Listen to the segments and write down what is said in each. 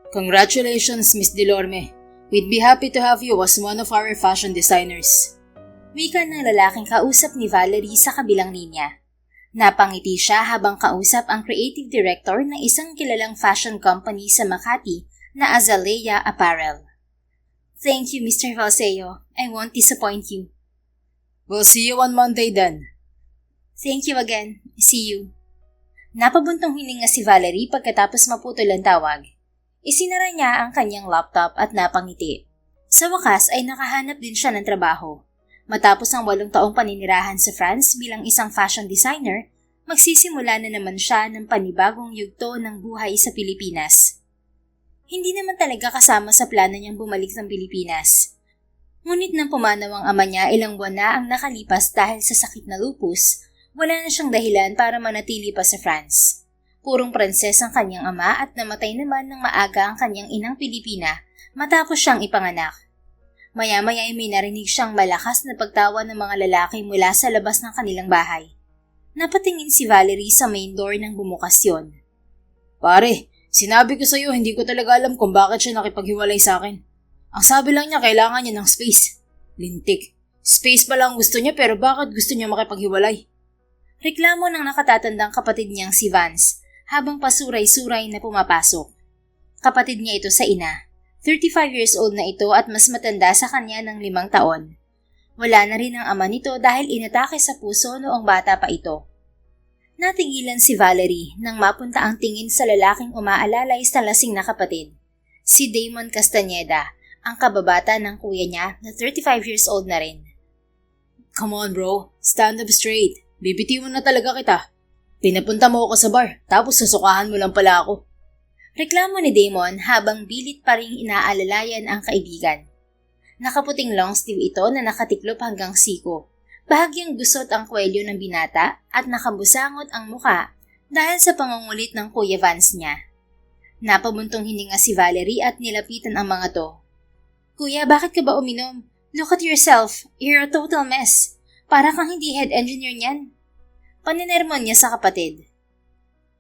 Congratulations, Miss Delorme. We'd be happy to have you as one of our fashion designers. Wika ng lalaking kausap ni Valerie sa kabilang linya. Napangiti siya habang kausap ang creative director ng isang kilalang fashion company sa Makati na Azalea Apparel. Thank you, Mr. Valseo. I won't disappoint you. We'll see you on Monday then. Thank you again. See you. Napabuntong hininga si Valerie pagkatapos maputol ang tawag. Isinara niya ang kanyang laptop at napangiti. Sa wakas ay nakahanap din siya ng trabaho. Matapos ang 8 taong paninirahan sa France bilang isang fashion designer, magsisimula na naman siya ng panibagong yugto ng buhay sa Pilipinas. Hindi naman talaga kasama sa plano niyang bumalik ng Pilipinas. Ngunit nang pumanaw ang ama niya ilang buwan na ang nakalipas dahil sa sakit na lupus, wala na siyang dahilan para manatili pa sa France. Purong Pranses ang kanyang ama at namatay naman ng maaga ang kanyang inang Pilipina matapos siyang ipanganak. Maya-maya ay may narinig siyang malakas na pagtawa ng mga lalaki mula sa labas ng kanilang bahay. Napatingin si Valerie sa main door ng bumukas yun. Pare, sinabi ko sa'yo hindi ko talaga alam kung bakit siya nakipaghiwalay sa akin. Ang sabi lang niya kailangan niya ng space. Lintik. Space pala ang gusto niya pero bakit gusto niya makipaghiwalay? Reklamo ng nakatatandang kapatid niyang si Vance habang pasuray-suray na pumapasok. Kapatid niya ito sa ina. 35 years old na ito at mas matanda sa kanya ng 5 taon. Wala na rin ang ama nito dahil inatake sa puso noong bata pa ito. Natigilan si Valerie nang mapunta ang tingin sa lalaking umaalalay sa lasing na kapatid. Si Damon Castañeda, ang kababata ng kuya niya na 35 years old na rin. Come on bro, stand up straight. Bibitiwan na talaga kita. Pinapunta mo ako sa bar, tapos susukahan mo lang pala ako. Reklamo ni Damon habang bilit pa ring inaalalayan ang kaibigan. Nakaputing long sleeve ito na nakatiklop hanggang siko. Bahagyang gusot ang kwelyo ng binata at nakabusangot ang muka dahil sa pangungulit ng Kuya Vance niya. Napabuntong hininga si Valerie at nilapitan ang mga to. Kuya, bakit ka ba uminom? Look at yourself. You're a total mess. Para kang hindi head engineer niyan. Paninermon niya sa kapatid.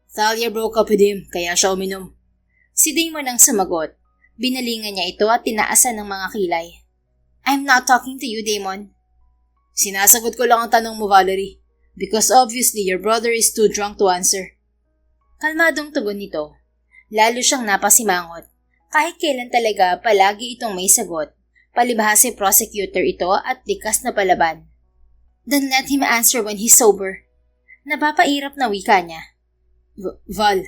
Thalia broke up with him, kaya siya uminom. Si Damon ang sumagot. Binalingan niya ito at tinaasan ng mga kilay. I'm not talking to you, Damon. Sinasagot ko lang ang tanong mo, Valerie. Because obviously your brother is too drunk to answer. Kalmadong tugon nito. Lalo siyang napasimangot. Kahit kailan talaga palagi itong may sagot. Palibhasa prosecutor ito at likas na palaban. Then let him answer when he's sober. Napapairap na wika niya. Val.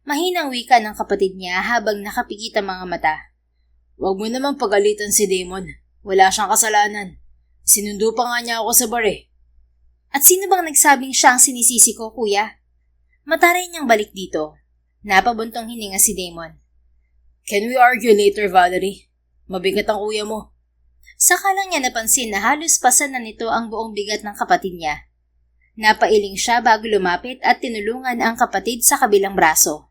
Mahinang wika ng kapatid niya habang nakapikit ang mga mata. Huwag mo namang pagalitan si Damon. Wala siyang kasalanan. Sinundo pa nga niya ako sa bar eh. At sino bang nagsabing siya ang sinisisi ko, kuya? Mataray niyang balik dito. Napabuntong hininga si Damon. Can we argue later, Valerie? Mabigat ang kuya mo. Saka lang niya napansin na halos pasan na nito ang buong bigat ng kapatid niya. Napailing siya bago lumapit at tinulungan ang kapatid sa kabilang braso.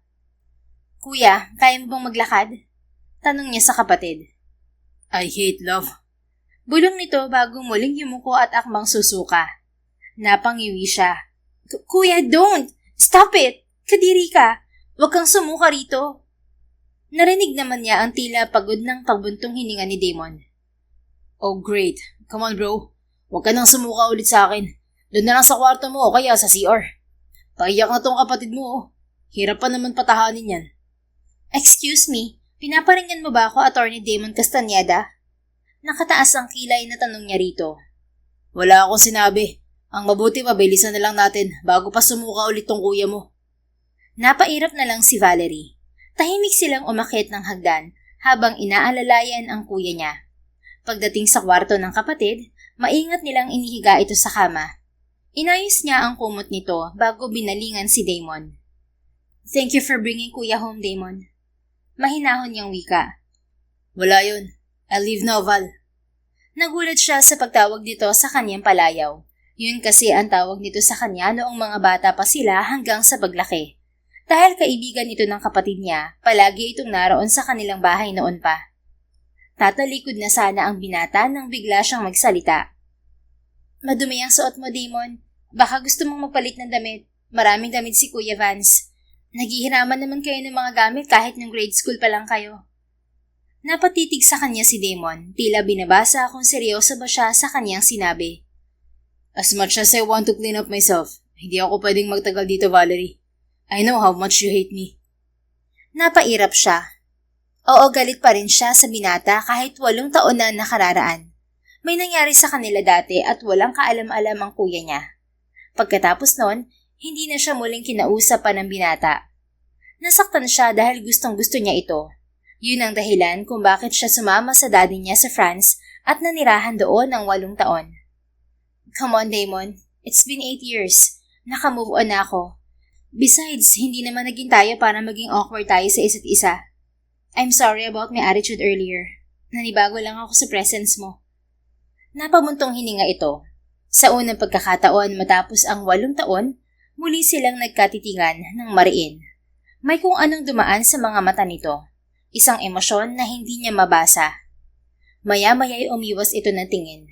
Kuya, kaya mo bang maglakad? Tanong niya sa kapatid. I hate love. Bulong nito bago muling yumuko at akmang susuka. Napangiwi siya. Kuya, don't! Stop it! Kadiri ka! Huwag kang sumuka rito. Narinig naman niya ang tila pagod ng pagbuntong hininga ni Damon. Oh great. Come on bro. Huwag ka nang sumuka ulit sa akin. Doon na lang sa kwarto mo o kaya sa CR. Paiyak na tong kapatid mo oh. Hirap pa naman patahanin yan. Excuse me, pinaparinggan mo ba ako, Attorney Damon Castañeda? Nakataas ang kilay na tanong niya rito. Wala akong sinabi. Ang mabuti mabilisan na lang natin bago pa sumuka ulit tong kuya mo. Napairap na lang si Valerie. Tahimik silang umakyat ng hagdan habang inaalalayan ang kuya niya. Pagdating sa kwarto ng kapatid, maingat nilang inihiga ito sa kama. Inayos niya ang kumot nito bago binalingan si Damon. Thank you for bringing kuya home, Damon. Mahinahon niyang wika. Wala yun. I'll leave now, Val. Nagulat siya sa pagtawag nito sa kanyang palayaw. Yun kasi ang tawag nito sa kanya noong mga bata pa sila hanggang sa paglaki. Dahil kaibigan ito ng kapatid niya, palagi itong naroon sa kanilang bahay noon pa. Tatalikod na sana ang binata nang bigla siyang magsalita. Madumi ang suot mo, Damon. Baka gusto mong magpalit ng damit. Maraming damit si Kuya Vance. Naghihiraman naman kayo ng mga gamit kahit nung grade school pa lang kayo. Napatitig sa kanya si Damon, tila binabasa kung seryoso ba siya sa kanyang sinabi. As much as I want to clean up myself, hindi ako pwedeng magtagal dito, Valerie. I know how much you hate me. Napairap siya. Oo, galit pa rin siya sa binata kahit 8 taon na nakararaan. May nangyari sa kanila dati at walang kaalam-alam ang kuya niya. Pagkatapos noon, hindi na siya muling kinausap pa ng binata. Nasaktan siya dahil gustong-gusto niya ito. Yun ang dahilan kung bakit siya sumama sa daddy niya sa France at nanirahan doon ng 8 taon. Come on, Damon. It's been 8 years. Naka-move on na ako. Besides, hindi naman naging tayo para maging awkward tayo sa isa't isa. I'm sorry about my attitude earlier. Nanibago lang ako sa presence mo. Napamuntong hininga ito. Sa unang pagkakataon matapos ang 8 taon, muli silang nagkatitingan ng mariin. May kung anong dumaan sa mga mata nito. Isang emosyon na hindi niya mabasa. Maya-maya'y umiwas ito ng tingin.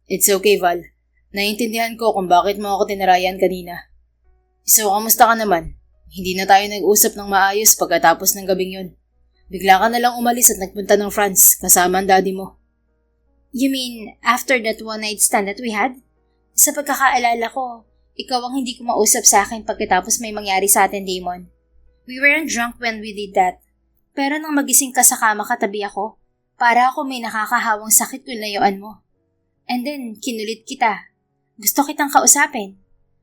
It's okay, Val. Naiintindihan ko kung bakit mo ako tinarayan kanina. So, kamusta ka naman? Hindi na tayo nag-usap ng maayos pagkatapos ng gabing yun. Bigla ka na lang umalis at nagpunta ng France kasama ang daddy mo. You mean, after that one-night stand that we had? Sa pagkakaalala ko, ikaw ang hindi ko mausap sa akin pagkatapos may mangyari sa atin, Damon. We weren't drunk when we did that. Pero nang magising ka sa kama katabi ako, para ako may nakakahawang sakit kung layuan mo. And then, kinulit kita. Gusto kitang kausapin.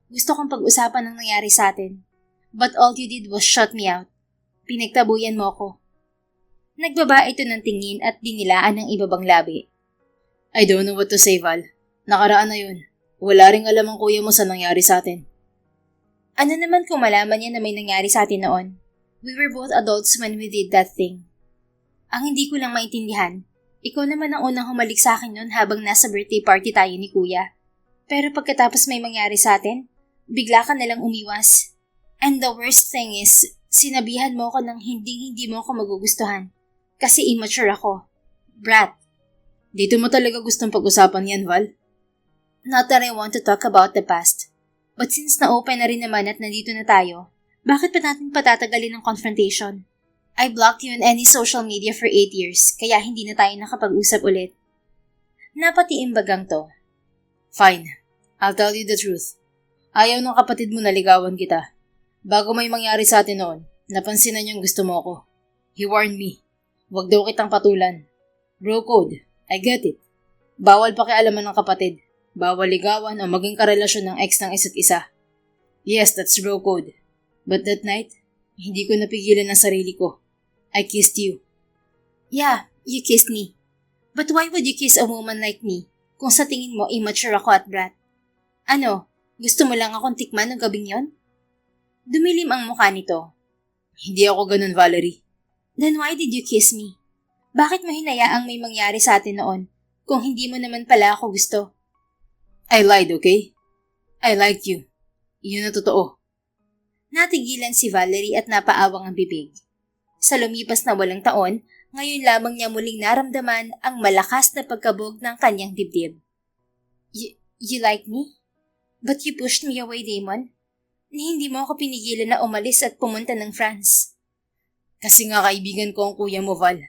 Gusto kong pag-usapan ng nangyari sa atin. But all you did was shut me out. Pinagtabuyan mo ko. Nagbaba ito ng tingin at dinilaan ng ibabang labi. I don't know what to say, Val. Nakaraan na yun. Wala ring alam ang kuya mo sa nangyari sa atin. Ano naman kung malaman niya na may nangyari sa atin noon? We were both adults when we did that thing. Ang hindi ko lang maintindihan, ikaw naman ang unang humalik sa akin noon habang nasa birthday party tayo ni kuya. Pero pagkatapos may mangyari sa atin, bigla ka nalang umiwas. And the worst thing is, sinabihan mo ko ng hindi mo ako magugustuhan. Kasi immature ako. Brat. Dito mo talaga gustong pag-usapan yan, Val? Not that I want to talk about the past. But since na-open na rin naman at nandito na tayo, bakit pa natin patatagalin ang confrontation? I blocked you on any social media for 8 years, kaya hindi na tayo nakapag-usap ulit. Napatiimbagang to. Fine. I'll tell you the truth. Ayaw ng kapatid mo na ligawan kita. Bago may mangyari sa atin noon, napansin na niyang gusto mo ako. He warned me. Huwag daw kitang patulan. Bro code. I get it. Bawal pakialaman ng kapatid. Bawal ligawan o maging karelasyon ng ex ng isa't isa. Yes, that's bro code. But that night, hindi ko napigilan ang sarili ko. I kissed you. Yeah, you kissed me. But why would you kiss a woman like me kung sa tingin mo immature ako at brat? Ano, gusto mo lang akong tikman ng gabing yon? Dumilim ang mukha nito. Hindi ako ganun, Valerie. Then why did you kiss me? Bakit mo hinayaang may mangyari sa atin noon kung hindi mo naman pala ako gusto? I lied, okay? I liked you. Yun ang totoo. Natigilan si Valerie at napaawang ang bibig. Sa lumipas na 8 taon, ngayon lamang niya muling naramdaman ang malakas na pagkabog ng kanyang dibdib. You like me? But you pushed me away, Damon. Hindi mo ako pinigilan na umalis at pumunta ng France. Kasi nga kaibigan ko ang kuya mo, Val.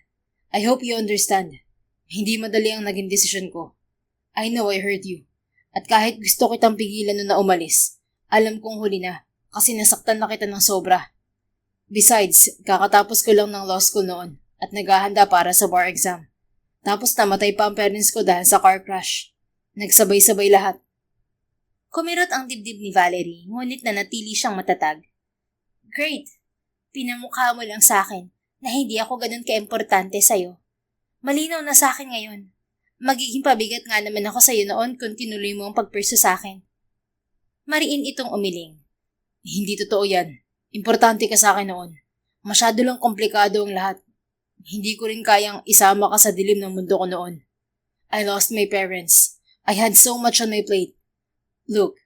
I hope you understand. Hindi madali ang naging desisyon ko. I know I hurt you. At kahit gusto kitang pigilan na umalis, alam kong huli na kasi nasaktan na kita ng sobra. Besides, kakatapos ko lang ng law school noon at naghahanda para sa bar exam. Tapos namatay pa ang parents ko dahil sa car crash. Nagsabay-sabay lahat. Kumirot ang dibdib ni Valerie, ngunit nanatili siyang matatag. Great. Pinamukha mo lang sa akin na hindi ako ganun kaimportante sa'yo. Malinaw na sa akin ngayon. Magiging pabigat nga naman ako sa'yo noon kung tinuloy mo ang pagpursu sa akin. Mariin itong umiling. Hindi totoo yan. Importante ka sa akin noon. Masyado lang komplikado ang lahat. Hindi ko rin kayang isama ka sa dilim ng mundo ko noon. I lost my parents. I had so much on my plate. Look,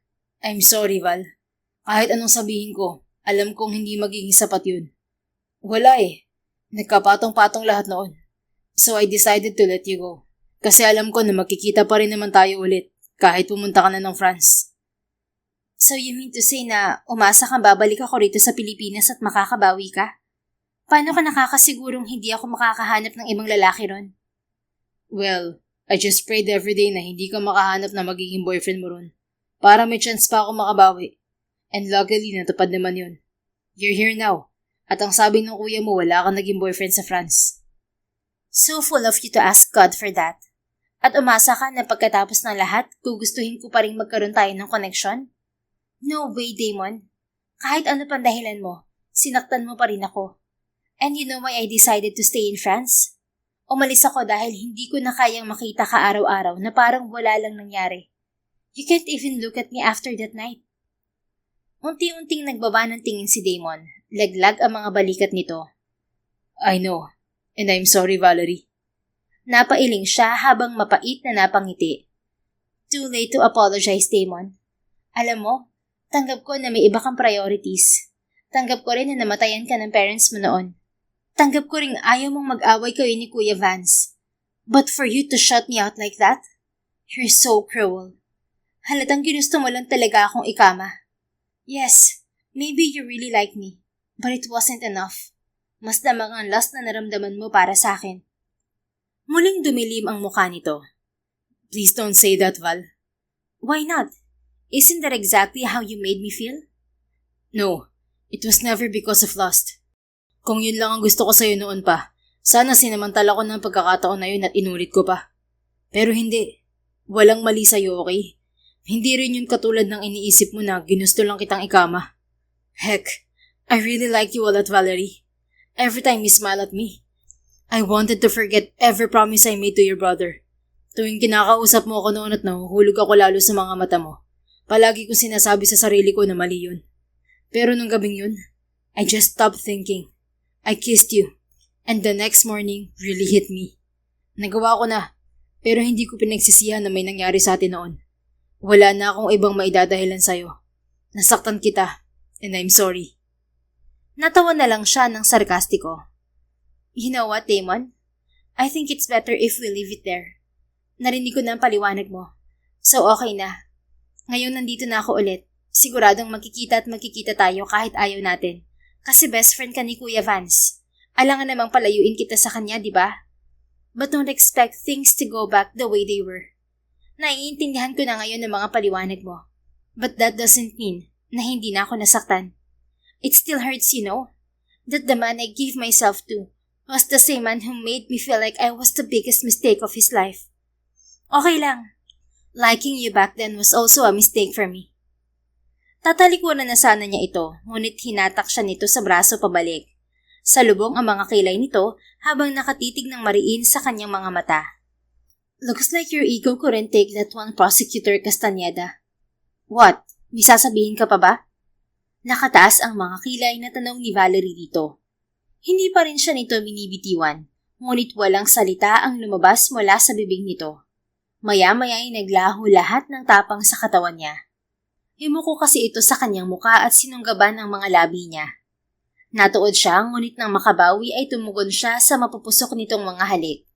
I'm sorry, Val. Kahit anong sabihin ko, alam kong hindi magiging sapat yun. Wala eh. Nagkapatong-patong lahat noon. So I decided to let you go. Kasi alam ko na magkikita pa rin naman tayo ulit kahit pumunta ka na ng France. So you mean to say na umasa kang babalik ako rito sa Pilipinas at makakabawi ka? Paano ka nakakasigurong hindi ako makakahanap ng ibang lalaki ron? Well, I just prayed every day na hindi ka makahanap na magiging boyfriend mo ron. Para may chance pa ako makabawi. And luckily, natupad naman yun. You're here now. At ang sabi ng kuya mo, wala kang naging boyfriend sa France. So full of you to ask God for that. At umasa ka na pagkatapos ng lahat, gugustuhin ko pa rin magkaroon tayo ng connection? No way, Damon. Kahit ano pang dahilan mo, sinaktan mo pa rin ako. And you know why I decided to stay in France? Umalis ako dahil hindi ko na kayang makita ka araw-araw na parang wala lang nangyari. You can't even look at me after that night. Unti-unting nagbaba ng tingin si Damon. Laglag ang mga balikat nito. I know. And I'm sorry, Valerie. Napailing siya habang mapait na napangiti. Too late to apologize, Damon. Alam mo, tanggap ko na may iba kang priorities. Tanggap ko rin na namatayan ka ng parents mo noon. Tanggap ko rin ayaw mong mag-away kayo ni Kuya Vance. But for you to shut me out like that? You're so cruel. Halatang ginusto mo lang talaga akong ikama. Yes, maybe you really like me. But it wasn't enough. Mas damang ang lust na naramdaman mo para sa akin. Muling dumilim ang mukha nito. Please don't say that, Val. Why not? Isn't that exactly how you made me feel? No, it was never because of lust. Kung yun lang ang gusto ko sa'yo noon pa, sana sinamantala ko ng pagkakataon na yun at inulit ko pa. Pero hindi. Walang mali sa'yo, okay? Hindi rin yun katulad ng iniisip mo na ginusto lang kitang ikama. Heck, I really like you a lot, Valerie. Every time you smile at me, I wanted to forget every promise I made to your brother. Tuwing kinakausap mo ako noon at nahuhulog ako lalo sa mga mata mo, palagi ko sinasabi sa sarili ko na mali yun. Pero nung gabing yun, I just stopped thinking. I kissed you, and the next morning really hit me. Nagawa ko na, pero hindi ko pinagsisihan na may nangyari sa atin noon. Wala na akong ibang maidadahilan sa'yo. Nasaktan kita, and I'm sorry. Natawa na lang siya ng sarkastiko. You know what, Damon? I think it's better if we leave it there. Narinig ko na ang paliwanag mo. So okay na. Ngayon nandito na ako ulit. Siguradong magkikita tayo kahit ayaw natin. Kasi best friend ka ni Kuya Vance. Alangan namang palayuin kita sa kanya, di ba? But don't expect things to go back the way they were. Naiintindihan ko na ngayon ang mga paliwanag mo. But that doesn't mean na hindi na ako nasaktan. It still hurts, you know, that the man I gave myself to was the same man who made me feel like I was the biggest mistake of his life. Okay lang. Liking you back then was also a mistake for me. Tatalikuran na sana niya ito, ngunit hinatak siya nito sa braso pabalik. Salubong ang mga kilay nito habang nakatitig ng mariin sa kanyang mga mata. Looks like your ego couldn't take that one, Prosecutor Castañeda. What? May sasabihin ka pa ba? Nakataas ang mga kilay na tanong ni Valerie dito. Hindi pa rin siya nito binibitiwan, ngunit walang salita ang lumabas mula sa bibig nito. Maya-maya ay naglaho lahat ng tapang sa katawan niya. Himuko kasi ito sa kanyang muka at sinunggaban ang mga labi niya. Natuod siya, ngunit nang makabawi ay tumugon siya sa mapupusok nitong mga halik.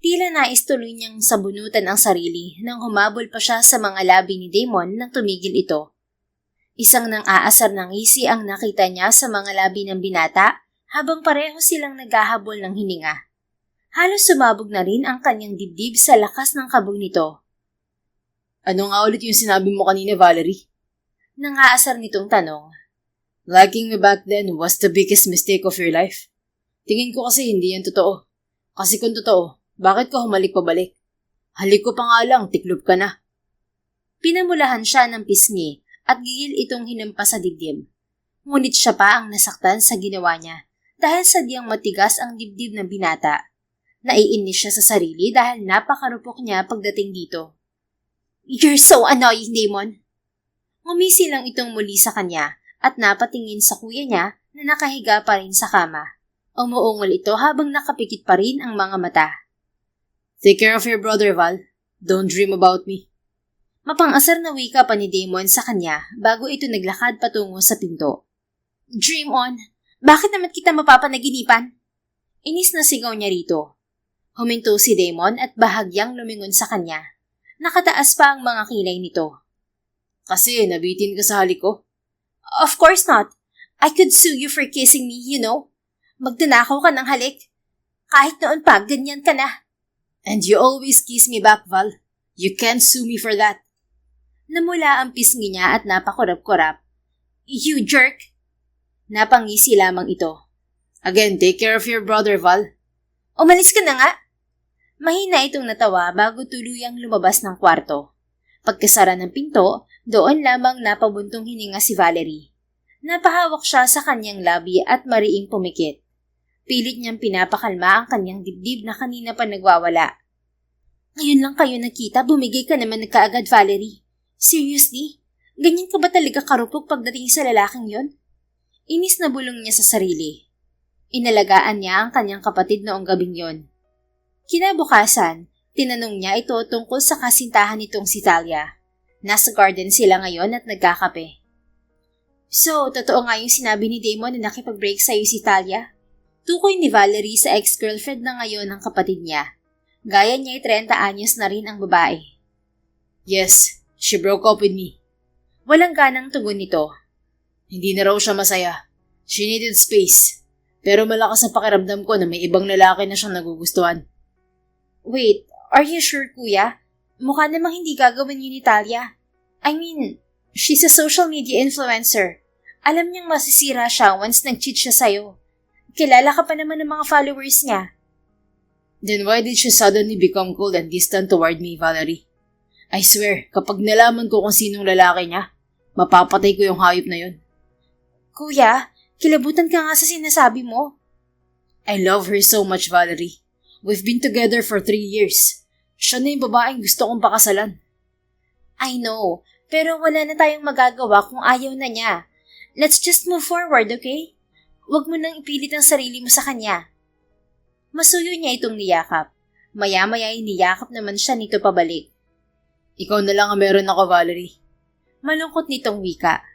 Tila nais tuloy niyang sabunutan ang sarili nang humabol pa siya sa mga labi ni Damon nang tumigil ito. Isang nang aasar ng ngisi ang nakita niya sa mga labi ng binata habang pareho silang naghahabol ng hininga. Halos sumabog na rin ang kanyang dibdib sa lakas ng kabog nito. Ano nga ulit yung sinabi mo kanina, Valerie? Nang aasar nitong tanong. Liking me back then was the biggest mistake of your life. Tingin ko kasi hindi yan totoo. Kasi kung totoo, bakit ka humalik pabalik? Halik ko pa nga lang, tiklop ka na. Pinamulahan siya ng pisngi at gigil itong hinampas sa dibdib. Ngunit siya pa ang nasaktan sa ginawa niya dahil sadyang matigas ang dibdib ng binata. Naiinis siya sa sarili dahil napakarupok niya pagdating dito. You're so annoying, Damon. Ngumisi lang itong muli sa kanya at napatingin sa kuya niya na nakahiga pa rin sa kama. Umuungol ito habang nakapikit pa rin ang mga mata. Take care of your brother, Val. Don't dream about me. Mapang-asar na wika pa ni Damon sa kanya bago ito naglakad patungo sa pinto. Dream on? Bakit naman kita mapapanaginipan? Inis na sigaw niya rito. Huminto si Damon at bahagyang lumingon sa kanya. Nakataas pa ang mga kilay nito. Kasi nabitin ka sa halik ko. Of course not. I could sue you for kissing me, you know. Magdanakaw ka ng halik. Kahit noon pa, ganyan ka na. And you always kiss me back, Val. You can't sue me for that. Namula ang pisngi niya at napakurap-kurap. You jerk! Napangisi lamang ito. Again, take care of your brother, Val. Umalis ka na nga! Mahina itong natawa bago tuluyang lumabas ng kwarto. Pagkasara ng pinto, doon lamang napabuntong hininga si Valerie. Napahawak siya sa kanyang labi at mariing pumikit. Pilit niyang pinapakalma ang kanyang dibdib na kanina pa nagwawala. Ngayon lang kayo nakita, bumigay ka naman na kaagad, Valerie. Seriously? Ganyan ka ba talaga karupok pagdating sa lalaking yon? Inis na bulong niya sa sarili. Inalagaan niya ang kanyang kapatid noong gabing yon. Kinabukasan, tinanong niya ito tungkol sa kasintahan nitong si Talia. Nasa garden sila ngayon at nagkakape. So, totoo nga yung sinabi ni Damon na nakipag-break sa'yo si Talia? Tukoy ni Valerie sa ex-girlfriend na ngayon ng kapatid niya. Gaya niya 30 anyos na rin ang babae. Yes, she broke up with me. Walang ganang tugon nito. Hindi na raw siya masaya. She needed space. Pero malakas ang pakiramdam ko na may ibang lalaki na siyang nagugustuhan. Wait, are you sure, kuya? Mukha namang hindi gagawin yun ni Talia. I mean, she's a social media influencer. Alam niyang masisira siya once nag-cheat siya sa'yo. Kilala ka pa naman ng mga followers niya. Then why did she suddenly become cold and distant toward me, Valerie? I swear, kapag nalaman ko kung sinong lalaki niya, mapapatay ko yung hayop na yun. Kuya, kilabutan ka nga sa sinasabi mo. I love her so much, Valerie. We've been together for 3 years. Siya na yung babaeng gusto kong pakasalan. I know, pero wala na tayong magagawa kung ayaw na niya. Let's just move forward, okay? Huwag mo nang ipilit ang sarili mo sa kanya. Masuyo niya itong niyakap. Maya-maya niyakap naman siya nito pabalik. Ikaw na lang ang meron ako, Valerie. Malungkot nitong wika.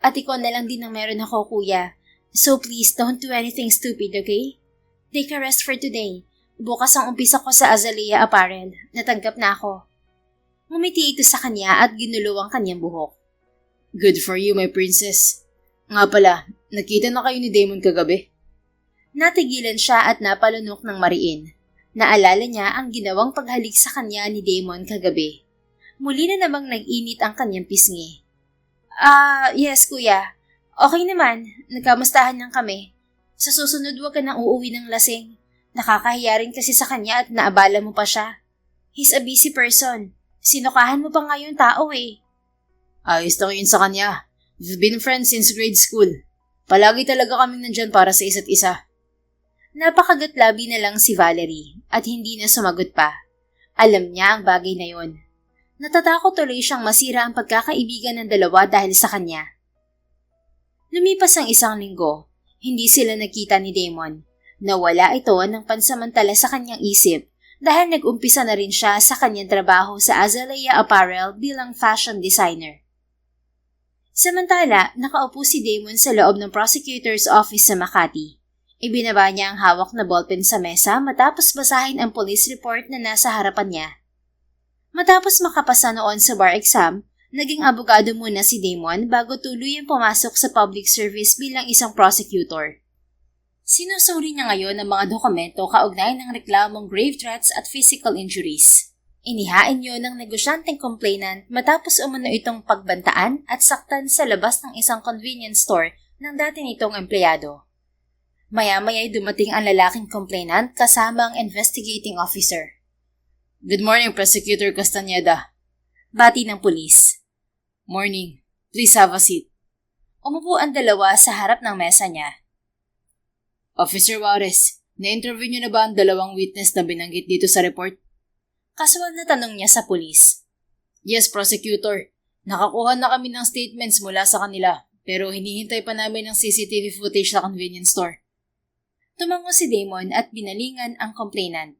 At ikaw na lang din ang meron ako, kuya. So please, don't do anything stupid, okay? Take a rest for today. Bukas ang umpisa ko sa Azalea Apparel. Natanggap na ako. Ngumiti ito sa kanya at ginulo ang kanyang buhok. Good for you, my princess. Nga pala, nakita na kayo ni Damon kagabi? Natigilan siya at napalunok ng mariin. Naalala niya ang ginawang paghalik sa kanya ni Damon kagabi. Muli na namang nag-init ang kanyang pisngi. Yes kuya. Okay naman, nagkamustahan lang kami. Sa susunod huwag ka nang uuwi ng lasing. Nakakahiya rin kasi sa kanya at naabala mo pa siya. He's a busy person. Sinukahan mo pa nga yung tao eh. Ayos lang yun sa kanya. We've been friends since grade school. Palagi talaga kaming nandyan para sa isa't isa. Napakagatlabi na lang si Valerie at hindi na sumagot pa. Alam niya ang bagay na yon. Natatakot tuloy siyang masira ang pagkakaibigan ng dalawa dahil sa kanya. Lumipas ang 1 linggo, hindi sila nakita ni Damon. Nawala ito ng pansamantala sa kanyang isip dahil nag-umpisa na rin siya sa kanyang trabaho sa Azalea Apparel bilang fashion designer. Samantala, nakaupo si Damon sa loob ng prosecutor's office sa Makati. Ibinaba niya ang hawak na ballpen sa mesa matapos basahin ang police report na nasa harapan niya. Matapos makapasa noon sa bar exam, naging abogado muna si Damon bago tuluyang pumasok sa public service bilang isang prosecutor. Sinusuri niya ngayon ang mga dokumento kaugnay ng reklamong grave threats at physical injuries. Inihain yun ng negosyanteng complainant matapos umano itong pagbantaan at saktan sa labas ng isang convenience store ng dati nitong empleyado. Maya-maya'y dumating ang lalaking complainant kasama ang investigating officer. Good morning, Prosecutor Castañeda. Bati ng pulis. Morning. Please have a seat. Umupo ang dalawa sa harap ng mesa niya. Officer Juarez, na-interview niyo na ba ang 2 witness na binanggit dito sa report? Kasual na tanong niya sa pulis. Yes, Prosecutor. Nakakuha na kami ng statements mula sa kanila, pero hinihintay pa namin ng CCTV footage sa convenience store. Tumango si Damon at binalingan ang complainant.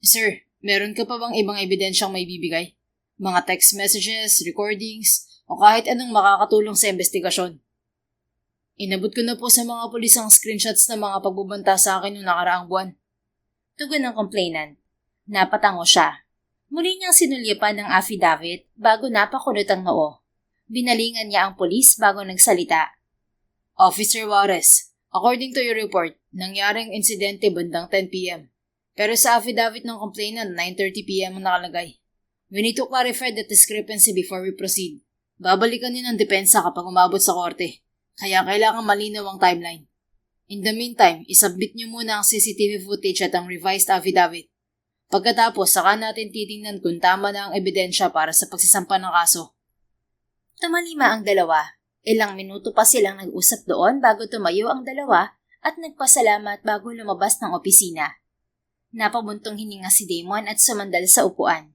Sir, meron ka pa bang ibang ebidensyang may bibigay? Mga text messages, recordings, o kahit anong makakatulong sa investigasyon? Inabot ko na po sa mga pulis ang screenshots ng mga pagbubanta sa akin noong nakaraang buwan. Tugon ng complainant. Napatango siya. Muli niyang sinulyapan ng affidavit bago napakulot ang noo. Binalingan niya ang pulis bago nagsalita. Officer Juarez, according to your report, nangyaring insidente bandang 10 p.m. Pero sa affidavit ng complainant, 9:30 p.m. ang nakalagay. We need to clarify that discrepancy before we proceed. Babalikan din ng depensa kapag umabot sa korte. Kaya kailangan malinaw ang timeline. In the meantime, isubmit niyo muna ang CCTV footage at ang revised affidavit. Pagkatapos, saka natin titingnan kung tama na ang ebidensya para sa pagsisampa ng kaso. Tumalima ang dalawa. Ilang minuto pa silang nag-usap doon bago tumayo ang dalawa at nagpasalamat bago lumabas ng opisina. Napabuntong hininga si Damon at sumandal sa upuan.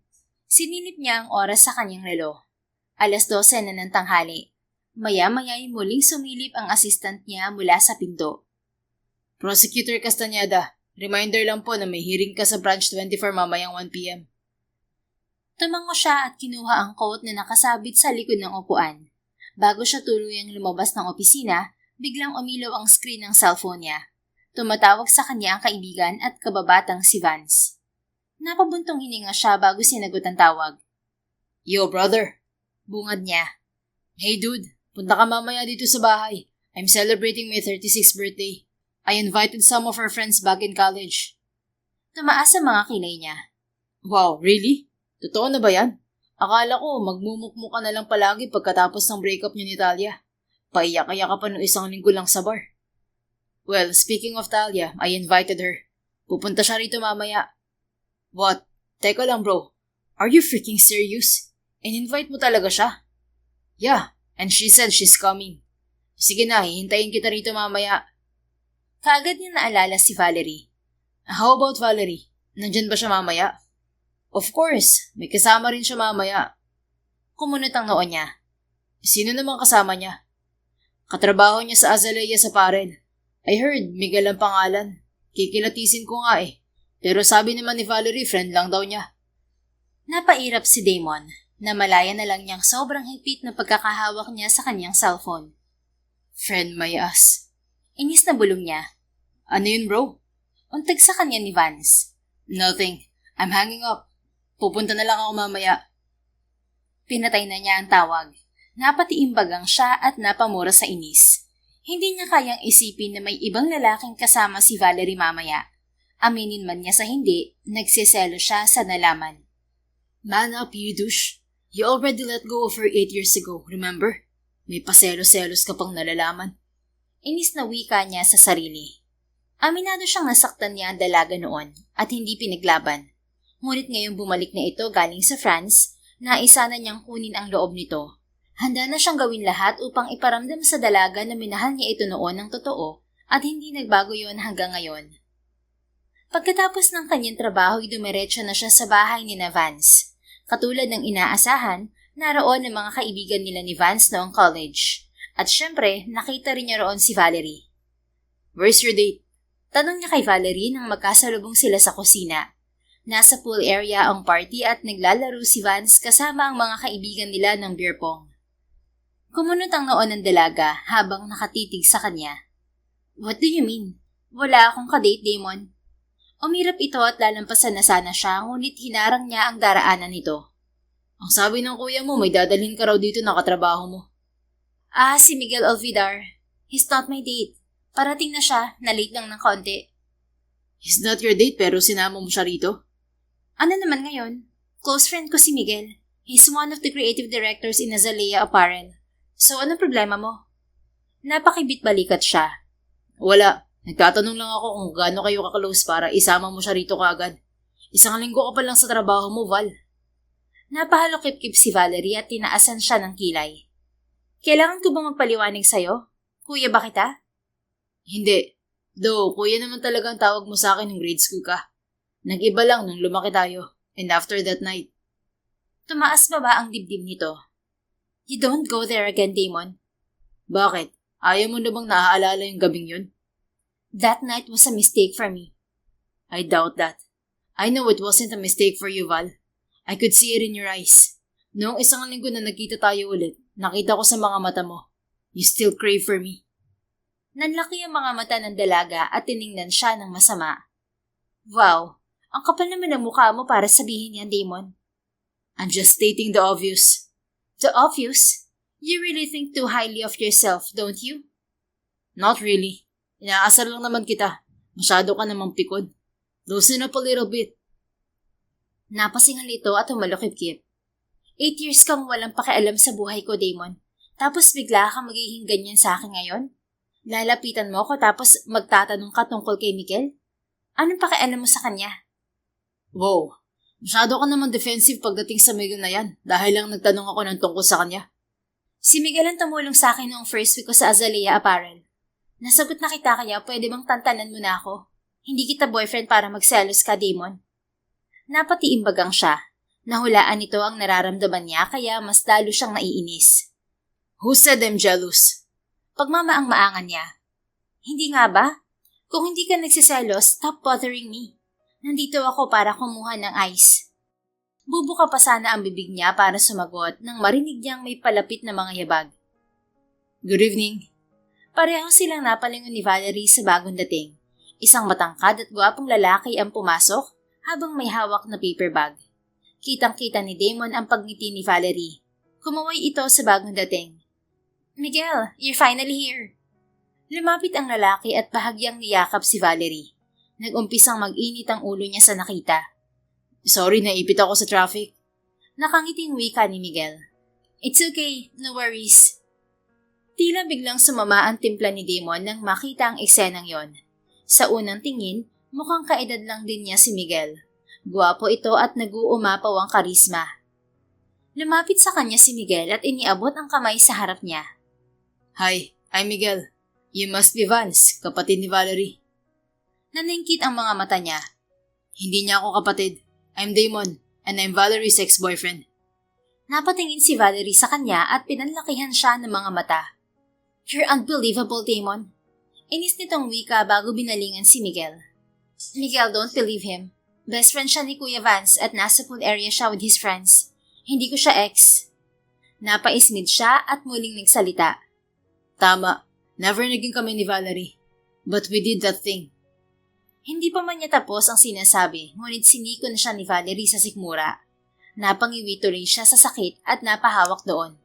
Sinilip niya ang oras sa kanyang relo. 12:00 na ng tanghali. Maya-maya ay muling sumilip ang assistant niya mula sa pinto. Prosecutor Castañeda, reminder lang po na may hearing ka sa Branch 24 mamayang 1 p.m. Tumango siya at kinuha ang coat na nakasabit sa likod ng upuan. Bago siya tuluyang lumabas ng opisina, biglang umilaw ang screen ng cellphone niya. Tumatawag sa kanya ang kaibigan at kababatang si Vance. Napabuntong hininga siya bago sinagot ang tawag. Yo, brother. Bungad niya. Hey, dude. Punta ka mamaya dito sa bahay. I'm celebrating my 36th birthday. I invited some of our friends back in college. Tumaas sa mga kilay niya. Wow, really? Totoo na ba yan? Akala ko magmumukmuk ka na lang palagi pagkatapos ng breakup niyo ni Talia. Paiyak-iyak ka pa noong 1 linggo lang sa bar. Well, speaking of Talia, I invited her. Pupunta siya rito mamaya. What? Teka lang bro. Are you freaking serious? In-invite mo talaga siya? Yeah, and she said she's coming. Sige na, hihintayin kita rito mamaya. Kaagad niya naalala si Valerie. How about Valerie? Nandyan ba siya mamaya? Of course, may kasama rin siya mamaya. Kumunot ang noo niya. Sino namang kasama niya? Katrabaho niya sa Azalea sa Parel. I heard, Miguel ang pangalan. Kikilatisin ko nga eh. Pero sabi naman ni Valerie, friend lang daw niya. Napairap si Damon. Namalaya na lang niyang sobrang higpit na pagkakahawak niya sa kanyang cellphone. Friend my ass. Inis na bulong niya. Ano yun bro? Untag sa kanya ni Vance. Nothing. I'm hanging up. Pupunta na lang ako mamaya. Pinatay na niya ang tawag. Napatiimbagang siya at napamura sa inis. Hindi niya kayang isipin na may ibang lalaking kasama si Valerie mamaya. Aminin man niya sa hindi, nagsiselo siya sa nalaman. Man up, you douche. You already let go of her 8 years ago, remember? May paselos-selos ka pang nalalaman. Inis na wika niya sa sarili. Aminado siyang nasaktan niya ang dalaga noon at hindi pinaglaban. Ngunit ngayong bumalik na ito galing sa France, naisa na niyang kunin ang loob nito. Handa na siyang gawin lahat upang iparamdam sa dalaga na minahal niya ito noon ng totoo at hindi nagbago yon hanggang ngayon. Pagkatapos ng kanyang trabaho, dumiretso na siya sa bahay ni Vance. Katulad ng inaasahan, naroon ang mga kaibigan nila ni Vance noong college. At syempre, nakita rin niya roon si Valerie. Where's your date? Tanong niya kay Valerie nang magkasalubong sila sa kusina. Nasa pool area ang party at naglalaro si Vance kasama ang mga kaibigan nila ng beer pong. Kumunot ang noon ng dalaga habang nakatitig sa kanya. What do you mean? Wala akong kadate, Damon. Umirap ito at lalampasan na sana siya, ngunit hinarang niya ang daraanan nito. Ang sabi ng kuya mo, may dadalhin ka raw dito na katrabaho mo. Si Miguel Olvidar. He's not my date. Parating na siya, na-late lang ng konti. He's not your date pero sinama mo siya rito? Ano naman ngayon? Close friend ko si Miguel. He's one of the creative directors in Azalea Apparel. So, anong problema mo? Napakibit-balikat siya. Wala. Nagtatanong lang ako kung gaano kayo ka-close para isama mo siya rito kaagad. 1 linggo ka pa lang sa trabaho mo, Val. Napahalokip-kip si Valerie at tinaasan siya ng kilay. Kailangan ko bang magpaliwanag sa'yo? Kuya ba kita? Hindi. Though, kuya naman talaga ang tawag mo sa akin ng grade school ka. Nag-iba lang nung lumaki tayo. And after that night. Tumaas ba ang dibdib nito? You don't go there again, Damon. Bakit? Ayaw mo na bang naaalala yung gabing yun? That night was a mistake for me. I doubt that. I know it wasn't a mistake for you, Val. I could see it in your eyes. Noong 1 linggo na nagkita tayo ulit, nakita ko sa mga mata mo. You still crave for me. Nanlaki ang mga mata ng dalaga at tiningnan siya ng masama. Wow, ang kapal naman ng mukha mo para sabihin yan, Damon. I'm just stating the obvious. The obvious? You really think too highly of yourself, don't you? Not really. Inaasar lang naman kita. Masyado ka namang pikod. Loosen up a little bit. Napasingal ito at humalukip-kip. 8 years kang walang pakialam sa buhay ko, Damon. Tapos bigla kang magiging ganyan sa akin ngayon? Lalapitan mo ako tapos magtatanong ka tungkol kay Miguel? Anong pakialam mo sa kanya? Wow, masyado ka naman defensive pagdating sa Miguel na yan dahil lang nagtanong ako ng tungkol sa kanya. Si Miguel ang tumulong sa akin noong first week ko sa Azalea Apparel. Nasagot na kita kaya pwede bang tantanan mo na ako? Hindi kita boyfriend para magselos ka, Damon. Napatiimbagang siya. Nahulaan nito ang nararamdaman niya kaya mas lalo siyang naiinis. Who said I'm jealous? Pagmamaang-maangan niya. Hindi nga ba? Kung hindi ka nagsiselos, stop bothering me. Nandito ako para kumuha ng ice. Bubuka pa sana ang bibig niya para sumagot nang marinig niyang may palapit na mga yabag. Good evening. Pareho silang napalingon ni Valerie sa bagong dating. Isang matangkad at gwapong lalaki ang pumasok habang may hawak na paper bag. Kitang-kita ni Damon ang pagngiti ni Valerie. Kumaway ito sa bagong dating. Miguel, you're finally here. Lumapit ang lalaki at bahagyang niyakap si Valerie. Nag-umpisang mag-init ang ulo niya sa nakita. Sorry, naipit ako sa traffic. Nakangiting wika ni Miguel. It's okay, no worries. Tila biglang sumama ang timpla ni Damon nang makita ang eksenang yon. Sa unang tingin, mukhang kaedad lang din niya si Miguel. Guwapo ito at nag-uumapaw ang karisma. Lumapit sa kanya si Miguel at iniabot ang kamay sa harap niya. Hi, I'm Miguel. You must be Vance, kapatid ni Valerie. Naningkit ang mga mata niya. Hindi niya ako kapatid. I'm Damon, and I'm Valerie's ex-boyfriend. Napatingin si Valerie sa kanya at pinanlakihan siya ng mga mata. You're unbelievable, Damon. Inis nitong wika bago binalingan si Miguel. Miguel, don't believe him. Best friend siya ni Kuya Vance at nasa pool area siya with his friends. Hindi ko siya ex. Napaismid siya at muling nagsalita. Tama. Never naging kami ni Valerie. But we did that thing. Hindi pa man niya tapos ang sinasabi, ngunit siniko na siya ni Valerie sa sikmura. Napangiwi tuloy siya sa sakit at napahawak doon.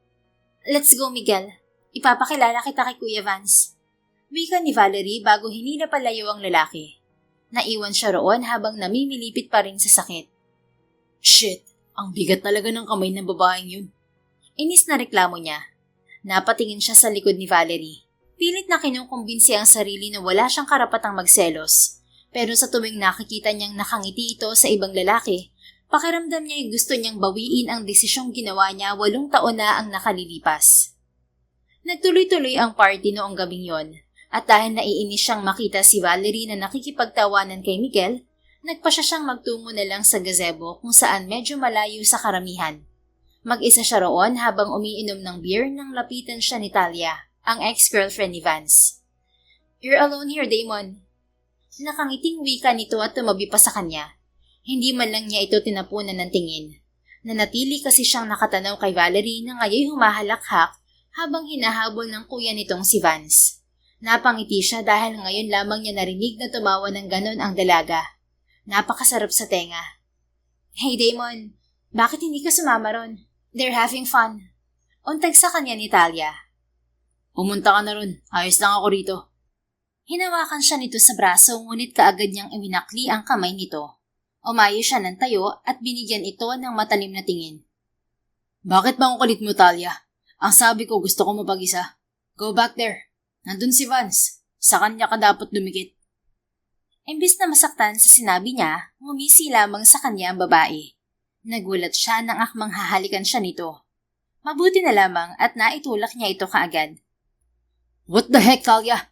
Let's go, Miguel. Ipapakilala kita kay Kuya Vance. Wika ni Valerie bago hinila palayo ang lalaki. Naiwan siya roon habang namimilipit pa rin sa sakit. Shit, ang bigat talaga ng kamay ng babaeng yun. Inis na reklamo niya. Napatingin siya sa likod ni Valerie. Pilit na kinukumbinsi ang sarili na wala siyang karapatang magselos. Pero sa tuwing nakikita niyang nakangiti ito sa ibang lalaki, pakiramdam niya ay gusto niyang bawiin ang desisyong ginawa niya 8 taon na ang nakalilipas. Nagtuloy-tuloy ang party noong gabing yon, at dahil naiinis siyang makita si Valerie na nakikipagtawanan kay Miguel, nagpasya siyang magtungo na lang sa gazebo kung saan medyo malayo sa karamihan. Mag-isa siya roon habang umiinom ng beer nang lapitan siya ni Talia, ang ex-girlfriend ni Vance. You're alone here, Damon. Nakangiting wika nito at tumabi pa sa kanya. Hindi man lang niya ito tinapunan ng tingin. Nanatili kasi siyang nakatanaw kay Valerie na ngayon humahalakhak habang hinahabol ng kuya nitong si Vance. Napangiti siya dahil ngayon lamang niya narinig na tumawa ng ganon ang dalaga. Napakasarap sa tenga. Hey Damon, bakit hindi ka sumama ron? They're having fun. Untag sa kanya ni Talia. Pumunta ka na ron. Ayos lang ako rito. Hinawakan siya nito sa braso ngunit kaagad niyang iminakli ang kamay nito. Umayo siya ng tayo at binigyan ito ng matalim na tingin. Bakit ba ang kulit mo, Talia? Ang sabi ko gusto ko mapag-isa. Go back there. Nandun si Vance. Sa kanya ka dapat dumikit. Imbis na masaktan sa sinabi niya, ngumisi lamang sa kanya ang babae. Nagulat siya nang akmang hahalikan siya nito. Mabuti na lamang at naitulak niya ito kaagad. What the heck, Talia?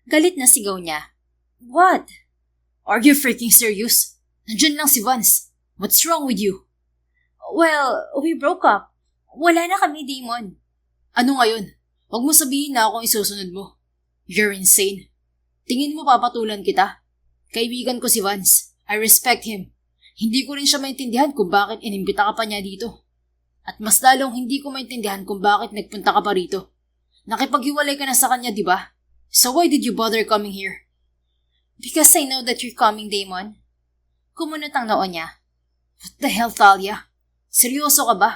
Galit na sigaw niya. What? Are you freaking serious? Nandiyan lang si Vance. What's wrong with you? Well, we broke up. Wala na kami, Damon. Ano ngayon? Huwag mo sabihin na akong isusunod mo. You're insane. Tingin mo papatulan kita? Kaibigan ko si Vance. I respect him. Hindi ko rin siya maintindihan kung bakit inimbita ka pa niya dito. At mas lalong hindi ko maintindihan kung bakit nagpunta ka pa rito. Nakipaghiwalay ka na sa kanya, di ba? So why did you bother coming here? Because I know that you're coming, Damon. Kumunot ang noo niya. What the hell, Talia? Seryoso ka ba?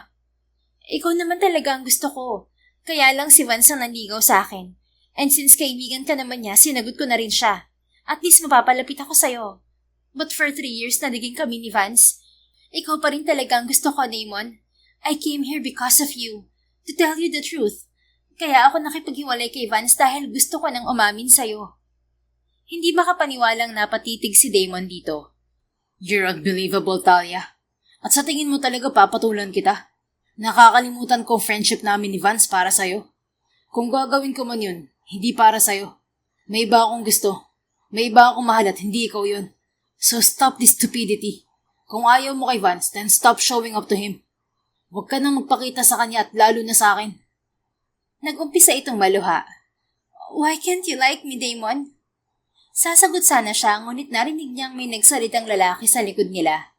Ikaw naman talaga ang gusto ko. Kaya lang si Vance ang nanligaw sa akin. And since kaibigan ka naman niya, sinagot ko na rin siya. At least mapapalapit ako sa'yo. But for 3 years na naging kami ni Vance, ikaw pa rin talaga ang gusto ko, Damon. I came here because of you. To tell you the truth. Kaya ako nakipaghiwalay kay Vance dahil gusto ko nang umamin sa'yo. Hindi makapaniwalang napatitig si Damon dito. You're unbelievable, Talia. At sa tingin mo talaga papatulan kita? Nakakalimutan ko friendship namin ni Vance para sa'yo. Kung gagawin ko man yun, hindi para sa'yo. May iba akong gusto. May iba akong mahal at hindi ikaw yun. So stop this stupidity. Kung ayaw mo kay Vance, then stop showing up to him. Huwag ka nang magpakita sa kanya at lalo na sa akin. Nag-umpisa itong maluha. Why can't you like me, Damon? Sasagot sana siya, ngunit narinig niyang may nagsalitang lalaki sa likod nila.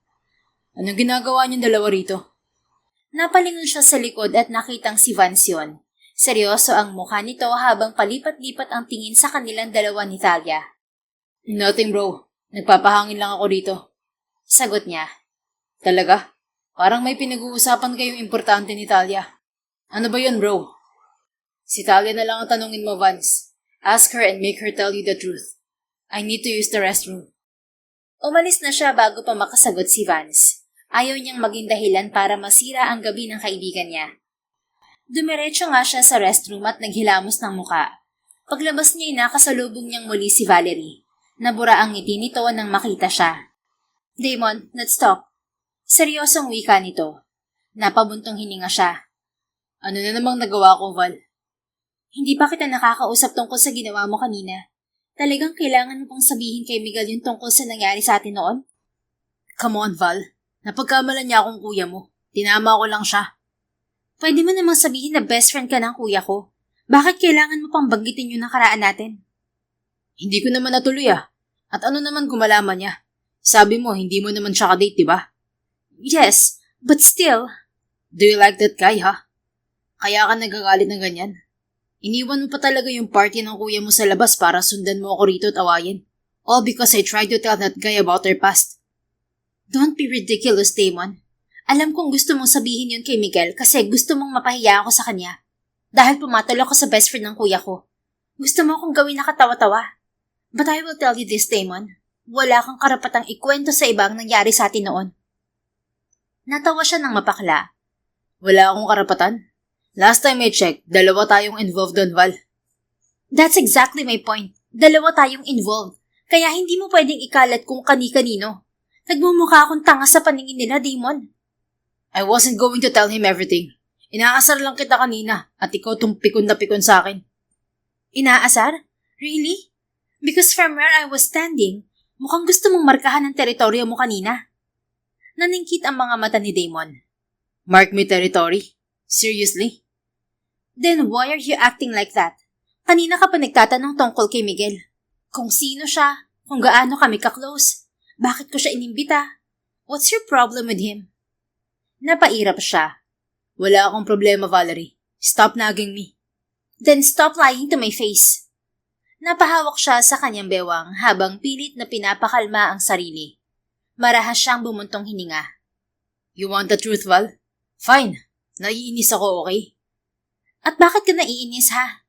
Anong ginagawa niyong dalawa rito? Napalingon siya sa likod at nakitang si Vance yun. Seryoso ang mukha nito habang palipat-lipat ang tingin sa kanilang dalawa ni Talia. Nothing, bro. Nagpapahangin lang ako rito. Sagot niya. Talaga? Parang may pinag-uusapan kayong importante ni Talia. Ano ba yun, bro? Si Talia na lang ang tanungin mo, Vance. Ask her and make her tell you the truth. I need to use the restroom. Umalis na siya bago pa makasagot si Vance. Ayaw niyang maging dahilan para masira ang gabi ng kaibigan niya. Dumiretso nga siya sa restroom at naghilamos ng muka. Paglabas niya, nakasalubong niyang muli si Valerie. Nabura ang ngiti nito nang makita siya. Damon, let's talk. Seryosong wika nito. Napabuntong hininga siya. Ano na namang nagawa ko, Val? Hindi pa kita nakakausap tungkol sa ginawa mo kanina. Talagang kailangan mo pang sabihin kay Miguel yung tungkol sa nangyari sa atin noon? Come on, Val. Napagkamalan niya akong kuya mo. Tinama ko lang siya. Pwede mo namang sabihin na best friend ka ng kuya ko. Bakit kailangan mo pang banggitin yung nakaraan natin? Hindi ko naman natuloy ah. At ano naman kung malaman niya? Sabi mo, hindi mo naman siya ka-date, diba? Yes, but still. Do you like that guy, ha? Kaya ka nagagalit ng ganyan? Iniwan mo pa talaga yung party ng kuya mo sa labas para sundan mo ako rito at awayin. All because I tried to tell that guy about our past. Don't be ridiculous, Damon. Alam kong gusto mong sabihin yun kay Miguel kasi gusto mong mapahiya ako sa kanya. Dahil pumatol ako sa best friend ng kuya ko. Gusto mo akong gawin na katawa-tawa. But I will tell you this, Damon. Wala kang karapatang ikwento sa ibang nangyari sa atin noon. Natawa siya ng mapakla. Wala akong karapatan? Last time I checked, 2 tayong involved doon, Val. That's exactly my point. 2 tayong involved. Kaya hindi mo pwedeng ikalat kung kani-kanino. Nagmumukha akong tanga sa paningin nila, Damon. I wasn't going to tell him everything. Inaasar lang kita kanina at ikaw tong pikon na pikon sa akin. Inaasar? Really? Because from where I was standing, mukhang gusto mong markahan ang teritoryo mo kanina. Naningkit ang mga mata ni Damon. Mark me territory? Seriously? Then why are you acting like that? Kanina ka pa nagtatanong tungkol kay Miguel. Kung sino siya, kung gaano kami ka-close. Bakit ko siya inimbita? What's your problem with him? Napairap siya. Wala akong problema, Valerie. Stop nagging me. Then stop lying to my face. Napahawak siya sa kanyang bewang habang pilit na pinapakalma ang sarili. Marahas siyang bumuntong hininga. You want the truth, Val? Fine. Naiinis ako, okay? At bakit ka naiinis, ha?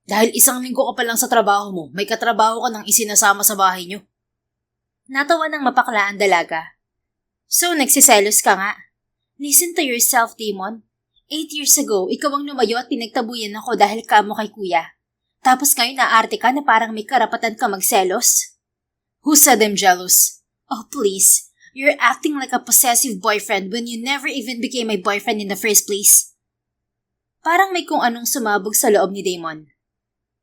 Dahil 1 linggo ka pa lang sa trabaho mo, may katrabaho ka nang isinasama sa bahay niyo. Natawa ng mapakla ang dalaga. So, nagsiselos ka nga. Listen to yourself, Damon. 8 years ago, ikaw ang lumayo at pinagtabuyan ako dahil kamo kay kuya. Tapos ngayon naarte ka na parang may karapatan ka magselos? Who said I'm jealous? Oh, please. You're acting like a possessive boyfriend when you never even became my boyfriend in the first place. Parang may kung anong sumabog sa loob ni Damon.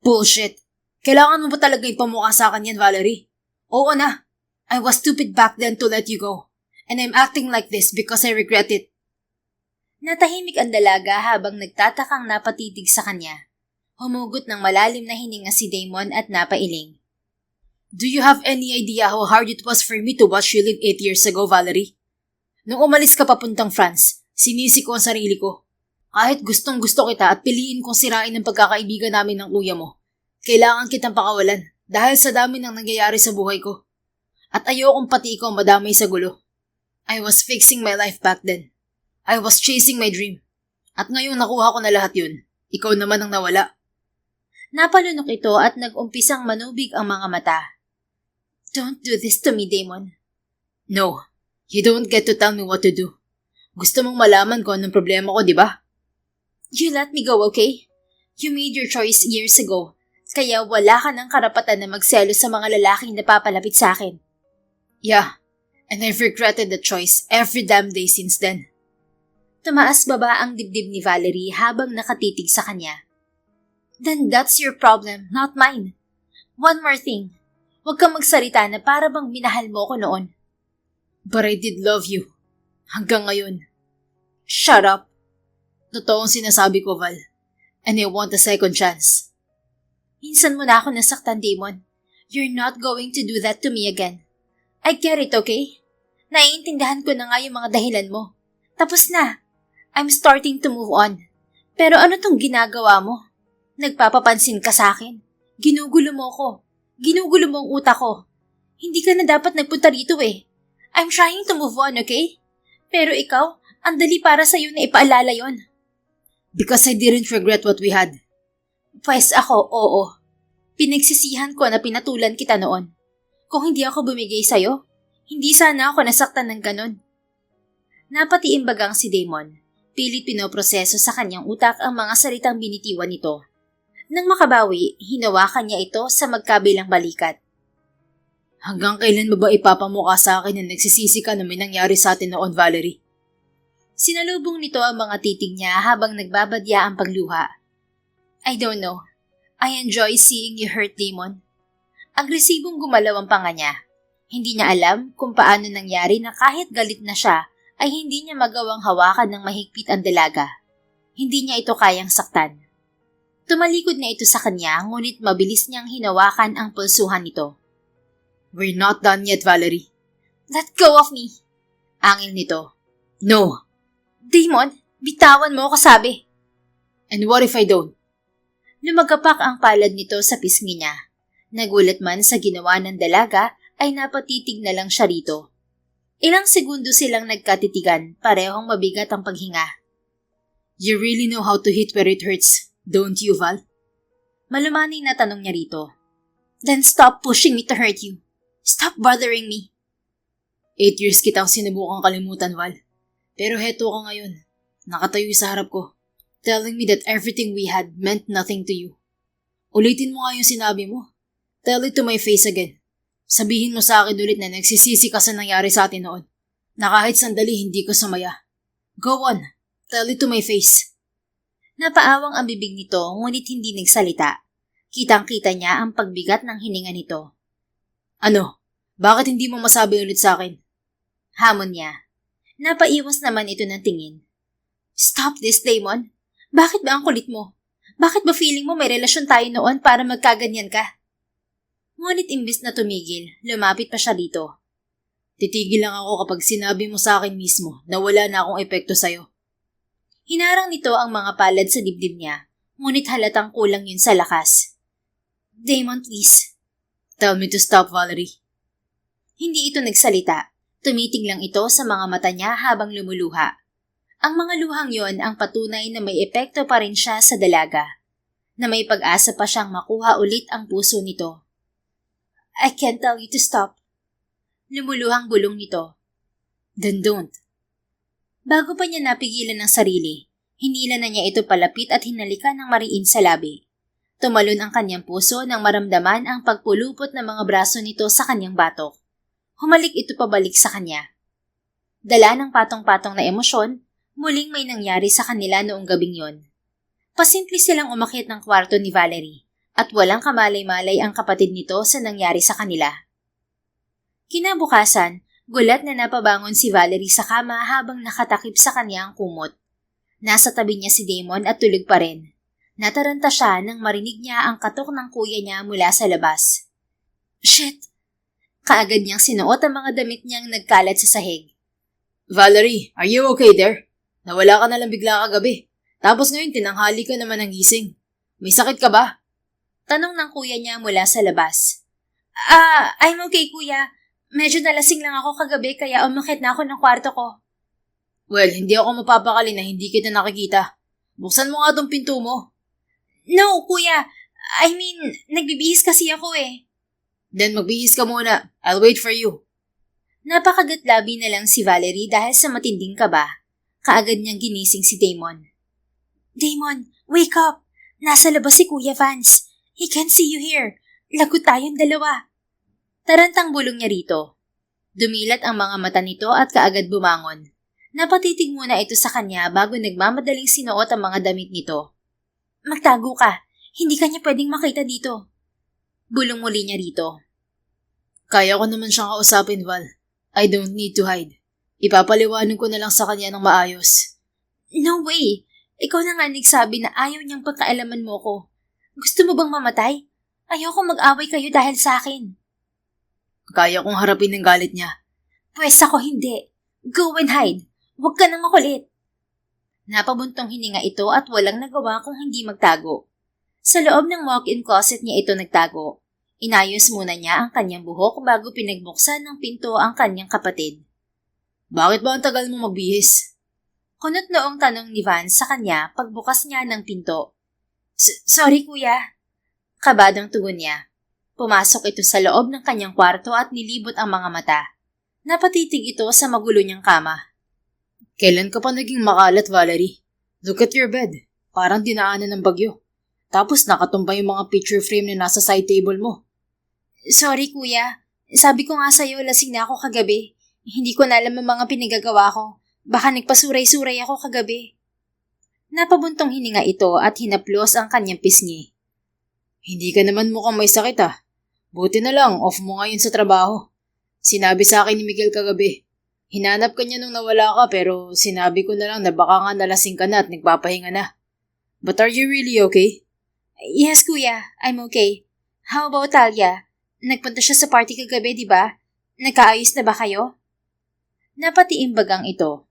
Bullshit. Kailangan mo ba talaga ipamukha sa akin yan, Valerie? Oo na. I was stupid back then to let you go. And I'm acting like this because I regret it. Natahimik ang dalaga habang nagtatakang napatitig sa kanya. Humugot ng malalim na hininga si Damon at napailing. Do you have any idea how hard it was for me to watch you live 8 years ago, Valerie? Nung umalis ka papuntang France, sinisi ko ang sarili ko. Kahit gustong gusto kita at piliin kong sirain ang pagkakaibigan namin ng kuya mo, kailangan kitang pakawalan dahil sa dami ng nangyayari sa buhay ko. At ayokong pati ikaw madamay sa gulo. I was fixing my life back then. I was chasing my dream. At ngayong nakuha ko na lahat yun, ikaw naman ang nawala. Napalunok ito at nag-umpisang manubig ang mga mata. Don't do this to me, Damon. No, you don't get to tell me what to do. Gusto mong malaman kung anong problema ko, di ba? You let me go, okay? You made your choice years ago, kaya wala ka ng karapatan na magselo sa mga lalaking napapalapit sa akin. Yeah, and I've regretted the choice every damn day since then. Tumaas baba ang dibdib ni Valerie habang nakatitig sa kanya. Then that's your problem, not mine. One more thing. Huwag kang magsalita na para bang minahal mo ko noon. But I did love you. Hanggang ngayon. Shut up. Totoo ang sinasabi ko, Val. And I want a second chance. Minsan mo na ako nasaktan, Damon. You're not going to do that to me again. I get it, okay? Naiintindihan ko na nga yung mga dahilan mo. Tapos na. I'm starting to move on. Pero ano tong ginagawa mo? Nagpapapansin ka sa akin. Ginugulo mo ko. Ginugulo mo ang utak ko. Hindi ka na dapat nagpunta rito eh. I'm trying to move on, okay? Pero ikaw, ang dali para sa'yo na ipaalala yon. Because I didn't regret what we had. Pwes ako, oo. Pinagsisihan ko na pinatulan kita noon. Kung hindi ako bumigay sa'yo, hindi sana ako nasaktan ng ganon. Napatiimbagang si Damon. Pilit pinoproseso sa kanyang utak ang mga salitang binitiwan nito. Nang makabawi, hinawakan niya ito sa magkabilang balikat. Hanggang kailan mo ba ipapamukha sa akin na nagsisisi ka na may nangyari sa atin noon, Valerie? Sinalubong nito ang mga titig niya habang nagbabadya ang pagluha. I don't know. I enjoy seeing you hurt, Damon. Agresibong gumalaw ang panga niya. Hindi niya alam kung paano nangyari na kahit galit na siya, ay hindi niya magawang hawakan ng mahigpit ang dalaga. Hindi niya ito kayang saktan. Tumalikod na ito sa kanya, ngunit mabilis niyang hinawakan ang pulsuhan nito. We're not done yet, Valerie. Let go of me! Angil nito. No! Damon, bitawan mo, kasabi. And what if I don't? Lumagapak ang palad nito sa pisngi niya. Nagulat man sa ginawa ng dalaga, ay napatitig na lang siya rito. Ilang segundo silang nagkatitigan, parehong mabigat ang paghinga. You really know how to hit where it hurts, don't you, Val? Malumanay na tanong niya rito. Then stop pushing me to hurt you. Stop bothering me. 8 years kitang sinubukang kalimutan, Val. Pero heto ka ngayon. Nakatayo sa harap ko. Telling me that everything we had meant nothing to you. Ulitin mo nga yung sinabi mo. Tell it to my face again. Sabihin mo sa akin ulit na nagsisisi ka sa nangyari sa atin noon. Na kahit sandali hindi ko sumaya. Go on. Tell it to my face. Napaawang ang bibig nito ngunit hindi nagsalita. Kitang-kita niya ang pagbigat ng hininga nito. Ano? Bakit hindi mo masabi ulit sa akin? Hamon niya. Napaiwas naman ito ng tingin. Stop this, Damon. Bakit ba ang kulit mo? Bakit ba feeling mo may relasyon tayo noon para magkaganyan ka? Ngunit imbis na tumigil, lumapit pa siya dito. Titigil lang ako kapag sinabi mo sa akin mismo na wala na akong epekto sa'yo. Hinarang nito ang mga palad sa dibdib niya, ngunit halatang kulang yun sa lakas. Damon, please. Tell me to stop, Valerie. Hindi ito nagsalita. Tumitig lang ito sa mga mata niya habang lumuluha. Ang mga luhang yon ang patunay na may epekto pa rin siya sa dalaga, na may pag-asa pa siyang makuha ulit ang puso nito. I can't tell you to stop. Lumuluhang bulong nito. Then don't. Bago pa niya napigilan ng sarili, hinila na niya ito palapit at hinalikan ng mariin sa labi. Tumalon ang kanyang puso nang maramdaman ang pagpulupot ng mga braso nito sa kanyang batok. Humalik ito pabalik sa kanya. Dala ng patong-patong na emosyon, muling may nangyari sa kanila noong gabing yon. Pasimple silang umakyat ng kwarto ni Valerie at walang kamalay-malay ang kapatid nito sa nangyari sa kanila. Kinabukasan, gulat na napabangon si Valerie sa kama habang nakatakip sa kanya ang kumot. Nasa tabi niya si Damon at tulog pa rin. Nataranta siya nang marinig niya ang katok ng kuya niya mula sa labas. Shit! Kaagad niyang sinuot ang mga damit niyang nagkalat sa sahig. Valerie, are you okay there? Nawala ka na lang bigla kagabi. Tapos ngayon tinanghali ka naman ng gising. May sakit ka ba? Tanong ng kuya niya mula sa labas. I'm okay kuya. Medyo nalasing lang ako kagabi kaya umakyat na ako ng kwarto ko. Well, hindi ako mapapakali na hindi kita nakikita. Buksan mo nga tong pinto mo. No, kuya. I mean, nagbibihis kasi ako eh. Then magbihis ka muna. I'll wait for you. Napakagatlabi na lang si Valerie dahil sa matinding kaba. Kaagad niyang ginising si Damon. Damon, wake up! Nasa labas si Kuya Vance. He can't see you here. Lagot tayong dalawa. Tarantang bulong niya rito. Dumilat ang mga mata nito at kaagad bumangon. Napatitig muna ito sa kanya bago nagmamadaling sinuot ang mga damit nito. Magtago ka. Hindi ka niya pwedeng makita dito. Bulong muli niya rito. Kaya ko naman siyang kausapin, Val. I don't need to hide. Ipapaliwanag ko na lang sa kanya ng maayos. No way! Ikaw na nga nagsabi na ayaw niyang pagkaalaman mo ko. Gusto mo bang mamatay? Ayoko mag-away kayo dahil sa akin. Kaya kong harapin ang galit niya. Pwes ako hindi. Go and hide. Huwag ka nang makulit. Napabuntong hininga ito at walang nagawa kung hindi magtago. Sa loob ng walk-in closet niya ito nagtago. Inayos muna niya ang kanyang buhok bago pinagbuksan ng pinto ang kanyang kapatid. Bakit ba ang tagal mo magbihis? Kunot noong tanong ni Vance sa kanya pagbukas niya ng pinto. Sorry kuya. Kabadong tugon niya. Pumasok ito sa loob ng kanyang kwarto at nilibot ang mga mata. Napatitig ito sa magulo niyang kama. Kailan ka pa naging makalat, Valerie? Look at your bed. Parang dinaanan ng bagyo. Tapos nakatumbay yung mga picture frame na nasa side table mo. Sorry kuya. Sabi ko nga sa'yo lasing na ako kagabi. Hindi ko na alam ang mga pinagagawa ko. Baka nagpasuray-suray ako kagabi. Napabuntong hininga ito at hinaplos ang kanyang pisngi. Hindi ka naman mukhang may sakit ah. Buti na lang, off mo ngayon sa trabaho. Sinabi sa akin ni Miguel kagabi. Hinanap ka niya nung nawala ka pero sinabi ko na lang na baka nga nalasing ka na at nagpapahinga na. But are you really okay? Yes kuya, I'm okay. How about Talia? Nagpunta siya sa party kagabi, di ba? Nagkaayos na ba kayo? Napatiimbagang ito.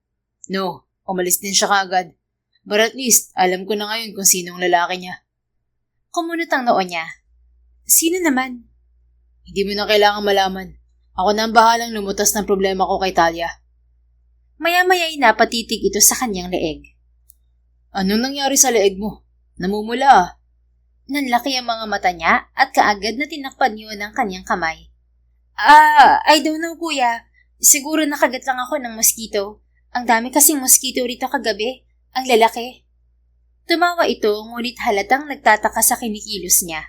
No, umalis din siya kaagad. But at least, alam ko na ngayon kung sinong lalaki niya. Kumunot ang noo niya. Sino naman? Hindi mo na kailangan malaman. Ako na ang bahalang lumutas ng problema ko kay Talia. Maya-maya'y napatitig ito sa kanyang leeg. Anong nangyari sa leeg mo? Namumula ah. Nanlaki ang mga mata niya at kaagad na tinakpan niyo ng kanyang kamay. I don't know kuya. Siguro nakagat lang ako ng mosquito. Ang dami kasing mosquito rito kagabi. Ang lalaki. Tumawa ito ngunit halatang nagtataka sa kinikilos niya.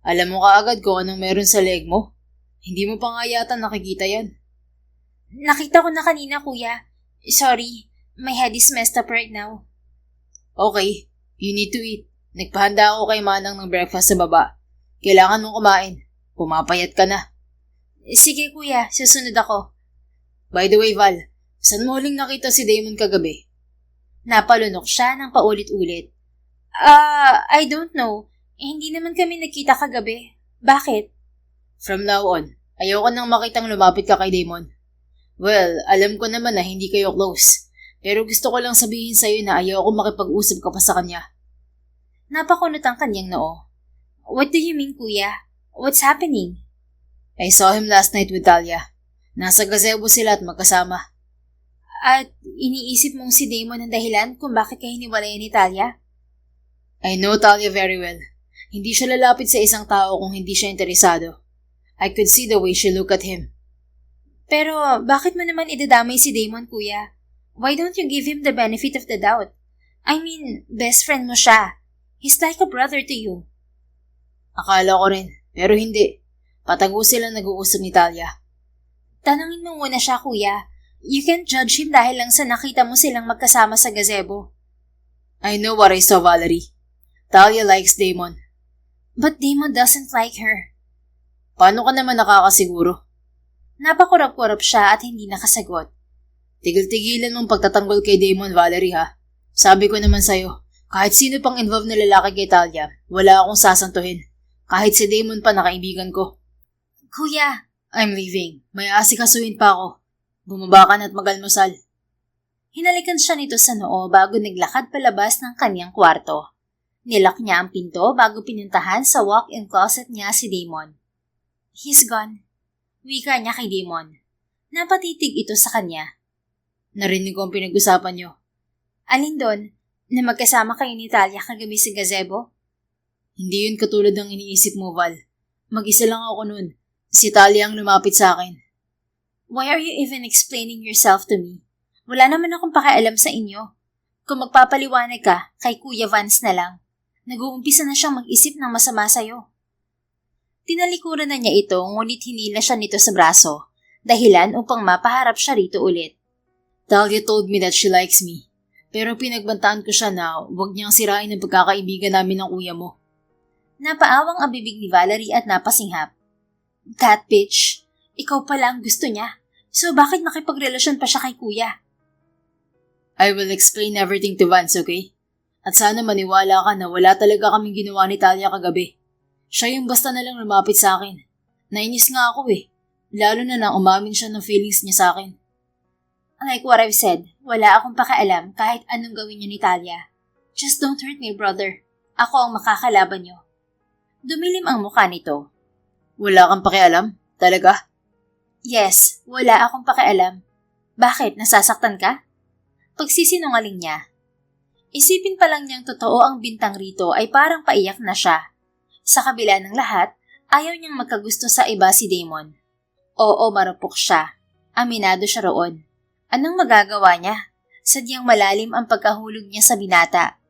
Alam mo kaagad kung anong meron sa leeg mo? Hindi mo pa nga yata nakikita yan. Nakita ko na kanina kuya. Sorry, my head is messed up right now. Okay, you need to eat. Nagpahanda ako kay Manang ng breakfast sa baba. Kailangan mong kumain. Pumapayat ka na. Sige kuya, susunod ako. By the way, Val, saan mo huling nakita si Damon kagabi? Napalunok siya ng paulit-ulit. I don't know. Hindi naman kami nagkita kagabi. Bakit? From now on, ayoko nang makitang lumapit ka kay Damon. Well, alam ko naman na hindi kayo close. Pero gusto ko lang sabihin sa'yo na ayoko makipag-usap ka pa sa kanya. Napakunot ang kanyang noo. What do you mean, kuya? What's happening? I saw him last night with Talia. Nasa gazebo sila at magkasama. At iniisip mong si Damon ang dahilan kung bakit kayo hiniwalayan ni Talia? I know Talia very well. Hindi siya lalapit sa isang tao kung hindi siya interesado. I could see the way she looked at him. Pero bakit mo naman idadamay si Damon, kuya? Why don't you give him the benefit of the doubt? I mean, best friend mo siya. He's like a brother to you. Akala ko rin, pero hindi. Patago silang nag-uusap ni Talia. Tanungin mo muna siya, kuya. You can't judge him dahil lang sa nakita mo silang magkasama sa gazebo. I know what I saw, Valerie. Talia likes Damon. But Damon doesn't like her. Paano ka naman nakakasiguro? Napakurap-kurap siya at hindi nakasagot. Tigil-tigilan mong pagtatanggol kay Damon, Valerie ha. Sabi ko naman sa'yo, kahit sino pang involved na lalaki kay Talia, wala akong sasantuhin. Kahit si Damon pa na kaibigan ko. Kuya, I'm leaving. May asikasuhin pa ako. Bumaba ka na't magalmusal. Hinalikan siya nito sa noo bago naglakad palabas ng kanyang kwarto. Nilak niya ang pinto bago pinuntahan sa walk-in closet niya si Damon. He's gone. Wika niya kay Damon. Napatitig ito sa kanya. Narinig ko ang pinag-usapan niyo. Alin doon? Na magkasama kayo ni Talia kagabi sa gazebo? Hindi yun katulad ng iniisip mo, Val. Mag-isa lang ako nun. Si Talia ang lumapit sa akin. Why are you even explaining yourself to me? Wala naman akong pakialam sa inyo. Kung magpapaliwanag ka, kay Kuya Vance na lang. Nag-uumpisa na siyang mag-isip ng masama sa'yo. Tinalikuran na niya ito ngunit hinila siya nito sa braso, dahilan upang mapaharap siya rito ulit. Talia told me that she likes me. Pero pinagbantaan ko siya na huwag niyang sirain ang pagkakaibigan namin ng kuya mo. Napaawang ang bibig ni Valerie at napasinghap. That bitch, ikaw pala ang gusto niya. So bakit nakipagrelasyon pa siya kay kuya? I will explain everything to Vance, okay? At sana maniwala ka na wala talaga kaming ginawa ni Talia kagabi. Siya yung basta nalang lumapit sa akin. Nainis nga ako eh. Lalo na nang umamin siya ng feelings niya sa akin. Like what I've said, wala akong pakialam kahit anong gawin niyo ni Talia. Just don't hurt me, brother. Ako ang makakalaban niyo. Dumilim ang mukha nito. Wala kang pakialam? Talaga? Yes, wala akong pakialam. Bakit, nasasaktan ka? Pagsisinungaling niya. Isipin pa lang niyang totoo ang bintang rito ay parang paiyak na siya. Sa kabila ng lahat, ayaw niyang magkagusto sa iba si Damon. Oo, marupok siya. Aminado siya roon. Anong magagawa niya? Sadyang malalim ang pagkahulog niya sa binata.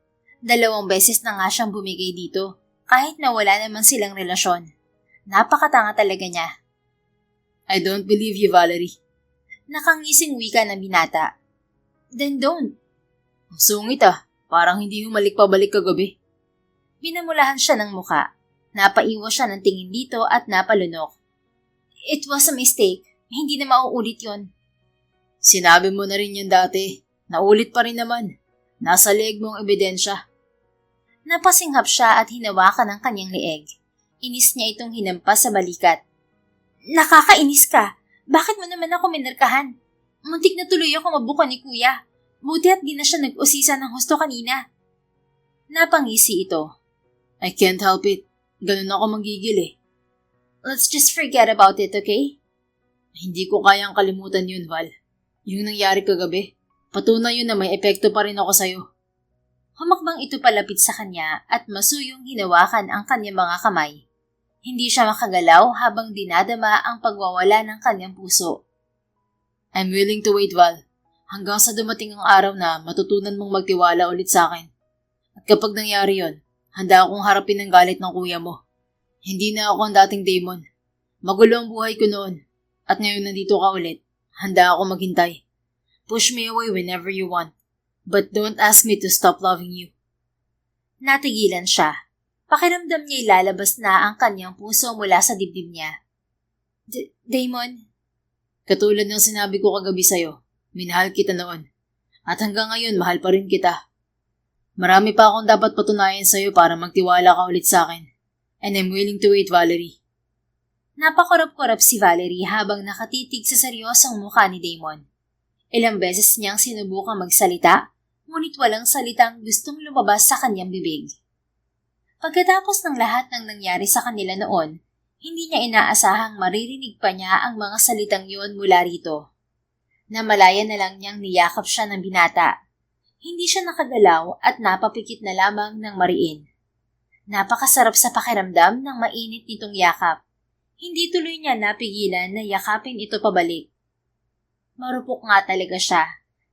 2 beses na nga siyang bumigay dito, kahit na wala naman silang relasyon. Napakatanga talaga niya. I don't believe you, Valerie. Nakangising wika ng binata. Then don't. Ang sungit ah, parang hindi humalik pabalik kagabi. Binamulahan siya ng muka. Napaiwas siya ng tingin dito at napalunok. It was a mistake. Hindi na mauulit yon. Sinabi mo na rin yan dati. Naulit pa rin naman. Nasa leeg mo ang ebidensya. Napasinghap siya at hinawakan ang kanyang leeg. Inis niya itong hinampas sa balikat. Nakakainis ka. Bakit mo naman ako minarkahan? Muntik na tuloy ako mabuka ni kuya. Buti at di na siya nag-usisa ng husto kanina. Napangisi ito. I can't help it. Ganun ako magigil eh. Let's just forget about it, okay? Hindi ko kayang kalimutan yun, Val. Yung nangyari kagabi, patunay yun na may epekto pa rin ako sa'yo. Humakbang ito palapit sa kanya at masuyong hinawakan ang kanyang mga kamay. Hindi siya makagalaw habang dinadama ang pagwawala ng kanyang puso. I'm willing to wait, Val, hanggang sa dumating ang araw na matutunan mong magtiwala ulit sa akin. At kapag nangyari yon, handa akong harapin ang galit ng kuya mo. Hindi na ako ang dating Damon. Magulo ang buhay ko noon. At ngayon nandito ka ulit. Handa ako maghintay. Push me away whenever you want. But don't ask me to stop loving you. Natigilan siya. Pakiramdam niya ilalabas na ang kanyang puso mula sa dibdib niya. Damon? Katulad ng sinabi ko kagabi sa'yo, minahal kita noon. At hanggang ngayon, mahal pa rin kita. Marami pa akong dapat patunayan sa'yo para magtiwala ka ulit sa akin. And I'm willing to wait, Valerie. Napakurap-kurap si Valerie habang nakatitig sa seryosong mukha ni Damon. Ilang beses niyang sinubukang magsalita, ngunit walang salitang gustong lumabas sa kanyang bibig. Pagkatapos ng lahat ng nangyari sa kanila noon, hindi niya inaasahang maririnig pa niya ang mga salitang yun mula rito. Namalaya na lang niyang niyakap siya ng binata. Hindi siya nakagalaw at napapikit na lamang ng mariin. Napakasarap sa pakiramdam ng mainit nitong yakap. Hindi tuloy niya napigilan na yakapin ito pabalik. Marupok nga talaga siya,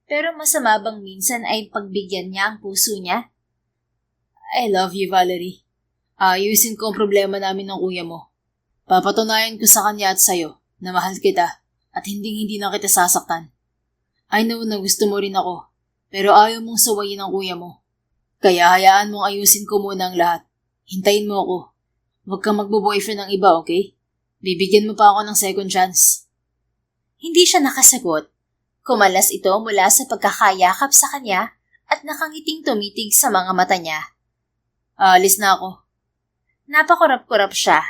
pero masama bang minsan ay pagbigyan niya ang puso niya? I love you, Valerie. Ayusin ko ang problema namin ng kuya mo. Papatunayan ko sa kanya at sa'yo na mahal kita at hindi na kita sasaktan. I know na gusto mo rin ako, pero ayaw mong sawayin ang kuya mo. Kaya hayaan mong ayusin ko muna ang lahat. Hintayin mo ako. Huwag kang magbo-boyfriend ng iba, okay? Bibigyan mo pa ako ng second chance. Hindi siya nakasagot. Kumalas ito mula sa pagkakayakap sa kanya at nakangiting tumitig sa mga mata niya. Aalis na ako. Napakurap-kurap siya.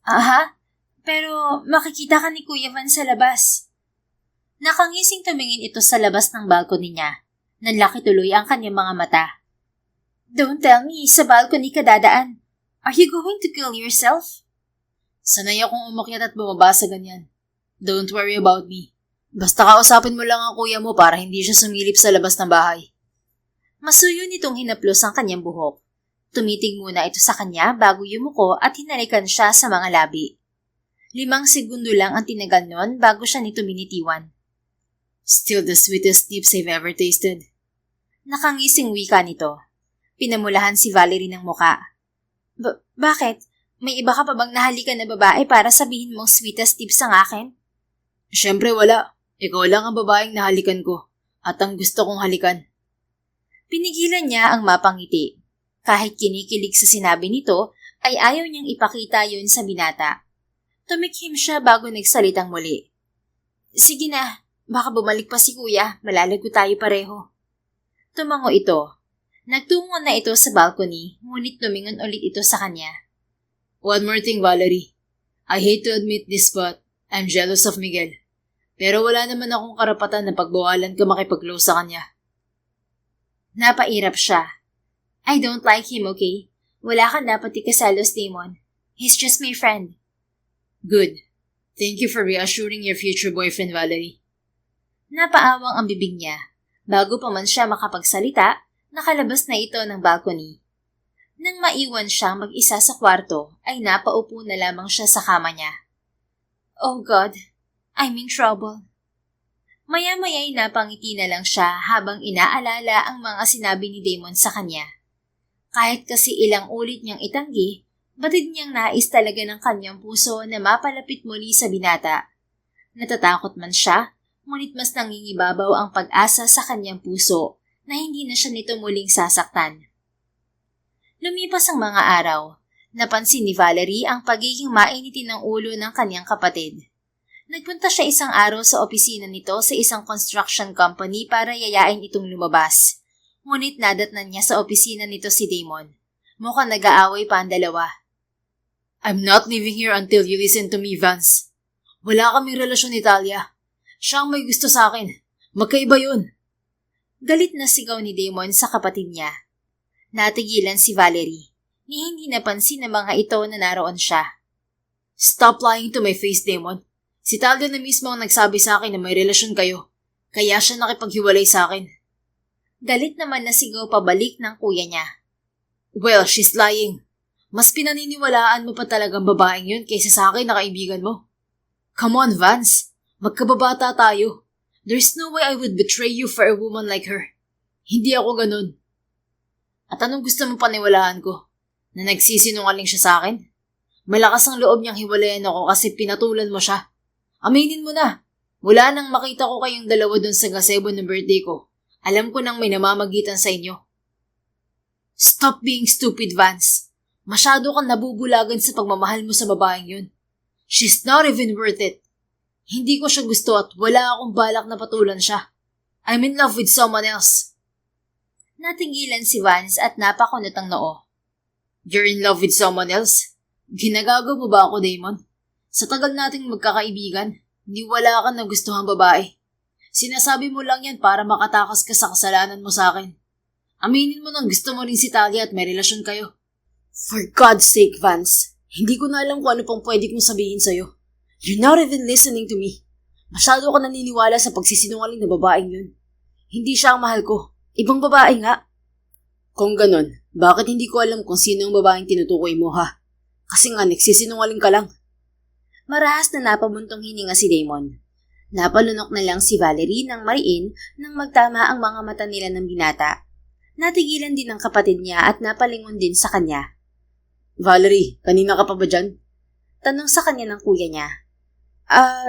Aha, pero makikita ka ni Kuya Van sa labas. Nakangising tumingin ito sa labas ng balcony niya. Nanlaki tuloy ang kanyang mga mata. Don't tell me, sa balcony ka dadaan. Are you going to kill yourself? Sanay akong umakyat at bumaba sa ganyan. Don't worry about me. Basta kausapin mo lang ang kuya mo para hindi siya sumilip sa labas ng bahay. Masuyo nitong hinaplos ang kanyang buhok. Tumitig muna ito sa kanya bago yumuko at hinalikan siya sa mga labi. 5 segundo lang ang tinagal nun bago siya nito binitiwan. Still the sweetest nips I've ever tasted. Nakangising wika nito. Pinamulahan si Valerie ng muka. Bakit? May iba ka pa bang nahalikan na babae para sabihin mong sweetest tips ang akin? Siyempre wala. Ikaw lang ang babaeng nahalikan ko at ang gusto kong halikan. Pinigilan niya ang mapangiti. Kahit kinikilig sa sinabi nito, ay ayaw niyang ipakita yun sa binata. Tumikhim siya bago nagsalitang muli. Sige na, baka bumalik pa si kuya, malalago tayo pareho. Tumango ito. Nagtungo na ito sa balcony, ngunit lumingon ulit ito sa kanya. One more thing, Valerie. I hate to admit this but I'm jealous of Miguel. Pero wala naman akong karapatan na pagbawalan ka makipag-close sa kanya. Napairap siya. I don't like him, okay? Wala kang dapat ikasalos, Damon. He's just my friend. Good. Thank you for reassuring your future boyfriend, Valerie. Napaawang ang bibig niya. Bago pa man siya makapagsalita, nakalabas na ito ng balcony. Nang maiwan siyang mag-isa sa kwarto, ay napaupo na lamang siya sa kama niya. Oh God, I'm in trouble. Maya-maya'y napangiti na lang siya habang inaalala ang mga sinabi ni Damon sa kanya. Kahit kasi ilang ulit niyang itanggi, batid niyang nais talaga ng kanyang puso na mapalapit muli sa binata. Natatakot man siya, ngunit mas nangingibabaw ang pag-asa sa kanyang puso na hindi na siya nito muling sasaktan. Lumipas ang mga araw, napansin ni Valerie ang pagiging mainitin ng ulo ng kanyang kapatid. Nagpunta siya isang araw sa opisina nito sa isang construction company para yayain itong lumabas. Ngunit nadatnan niya sa opisina nito si Damon. Mukhang nag-aaway pa ang dalawa. I'm not leaving here until you listen to me, Vance. Wala kaming relasyon ni Talia. Siya ang may gusto sa akin. Magkaiba yun. Galit na sigaw ni Damon sa kapatid niya. Natigilan si Valerie. Ni hindi napansin ng mga ito na naroon siya. Stop lying to my face, Damon. Si Talia na mismo ang nagsabi sa akin na may relasyon kayo. Kaya siya nakipaghiwalay sa akin. Galit naman na sigaw pabalik ng kuya niya. Well, she's lying. Mas pinaniniwalaan mo pa talagang babaeng yun kaysa sa akin na kaibigan mo. Come on, Vance. Magkababata tayo. There's no way I would betray you for a woman like her. Hindi ako ganun. At anong gusto mong paniwalaan ko? Na nagsisinungaling siya sa akin? Malakas ang loob niyang hiwalayan ako kasi pinatulan mo siya. Aminin mo na. Mula nang makita ko kayong dalawa dun sa gazebo ng birthday ko, alam ko nang may namamagitan sa inyo. Stop being stupid, Vance. Masyado kang nabubulagan sa pagmamahal mo sa babaeng yun. She's not even worth it. Hindi ko siya gusto at wala akong balak na patulan siya. I'm in love with someone else. Natingilan si Vance at napakunot ang noo. You're in love with someone else? Ginagago mo ba ako, Damon? Sa tagal nating magkakaibigan, hindi wala ka na gustuhang babae. Sinasabi mo lang yan para makatakas ka sa kasalanan mo sa akin. Aminin mo nang gusto mo rin si Talia at may relasyon kayo. For God's sake, Vance, hindi ko na alam kung ano pang pwede kong sabihin sa'yo. You're not even listening to me. Masyado ka naniniwala sa pagsisinungaling na babaeng yun. Hindi siya ang mahal ko. Ibang babae nga. Kung ganon, bakit hindi ko alam kung sino ang babaeng tinutukoy mo, ha? Kasi nga, nagsisinungaling ka lang. Marahas na napabuntong hininga si Damon. Napalunok na lang si Valerie ng mariin nang magtama ang mga mata nila ng binata. Natigilan din ang kapatid niya at napalingon din sa kanya. Valerie, kanina ka pa ba dyan? Tanong sa kanya ng kuya niya.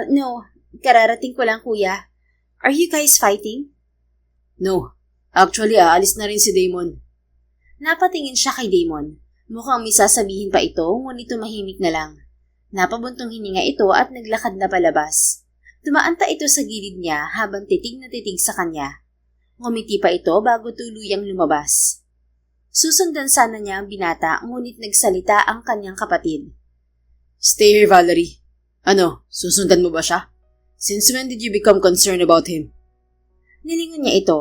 No. Kararating ko lang, kuya. Are you guys fighting? No. Actually, aalis na rin si Damon. Napatingin siya kay Damon. Mukhang may sasabihin pa ito, ngunit tumahimik na lang. Napabuntong hininga ito at naglakad na palabas. Dumaanta ito sa gilid niya habang titig na titig sa kanya. Ngumiti pa ito bago tuluyang lumabas. Susundan sana niya ang binata ngunit nagsalita ang kanyang kapatid. Stay here, Valerie. Ano, susundan mo ba siya? Since when did you become concerned about him? Nilingon niya ito.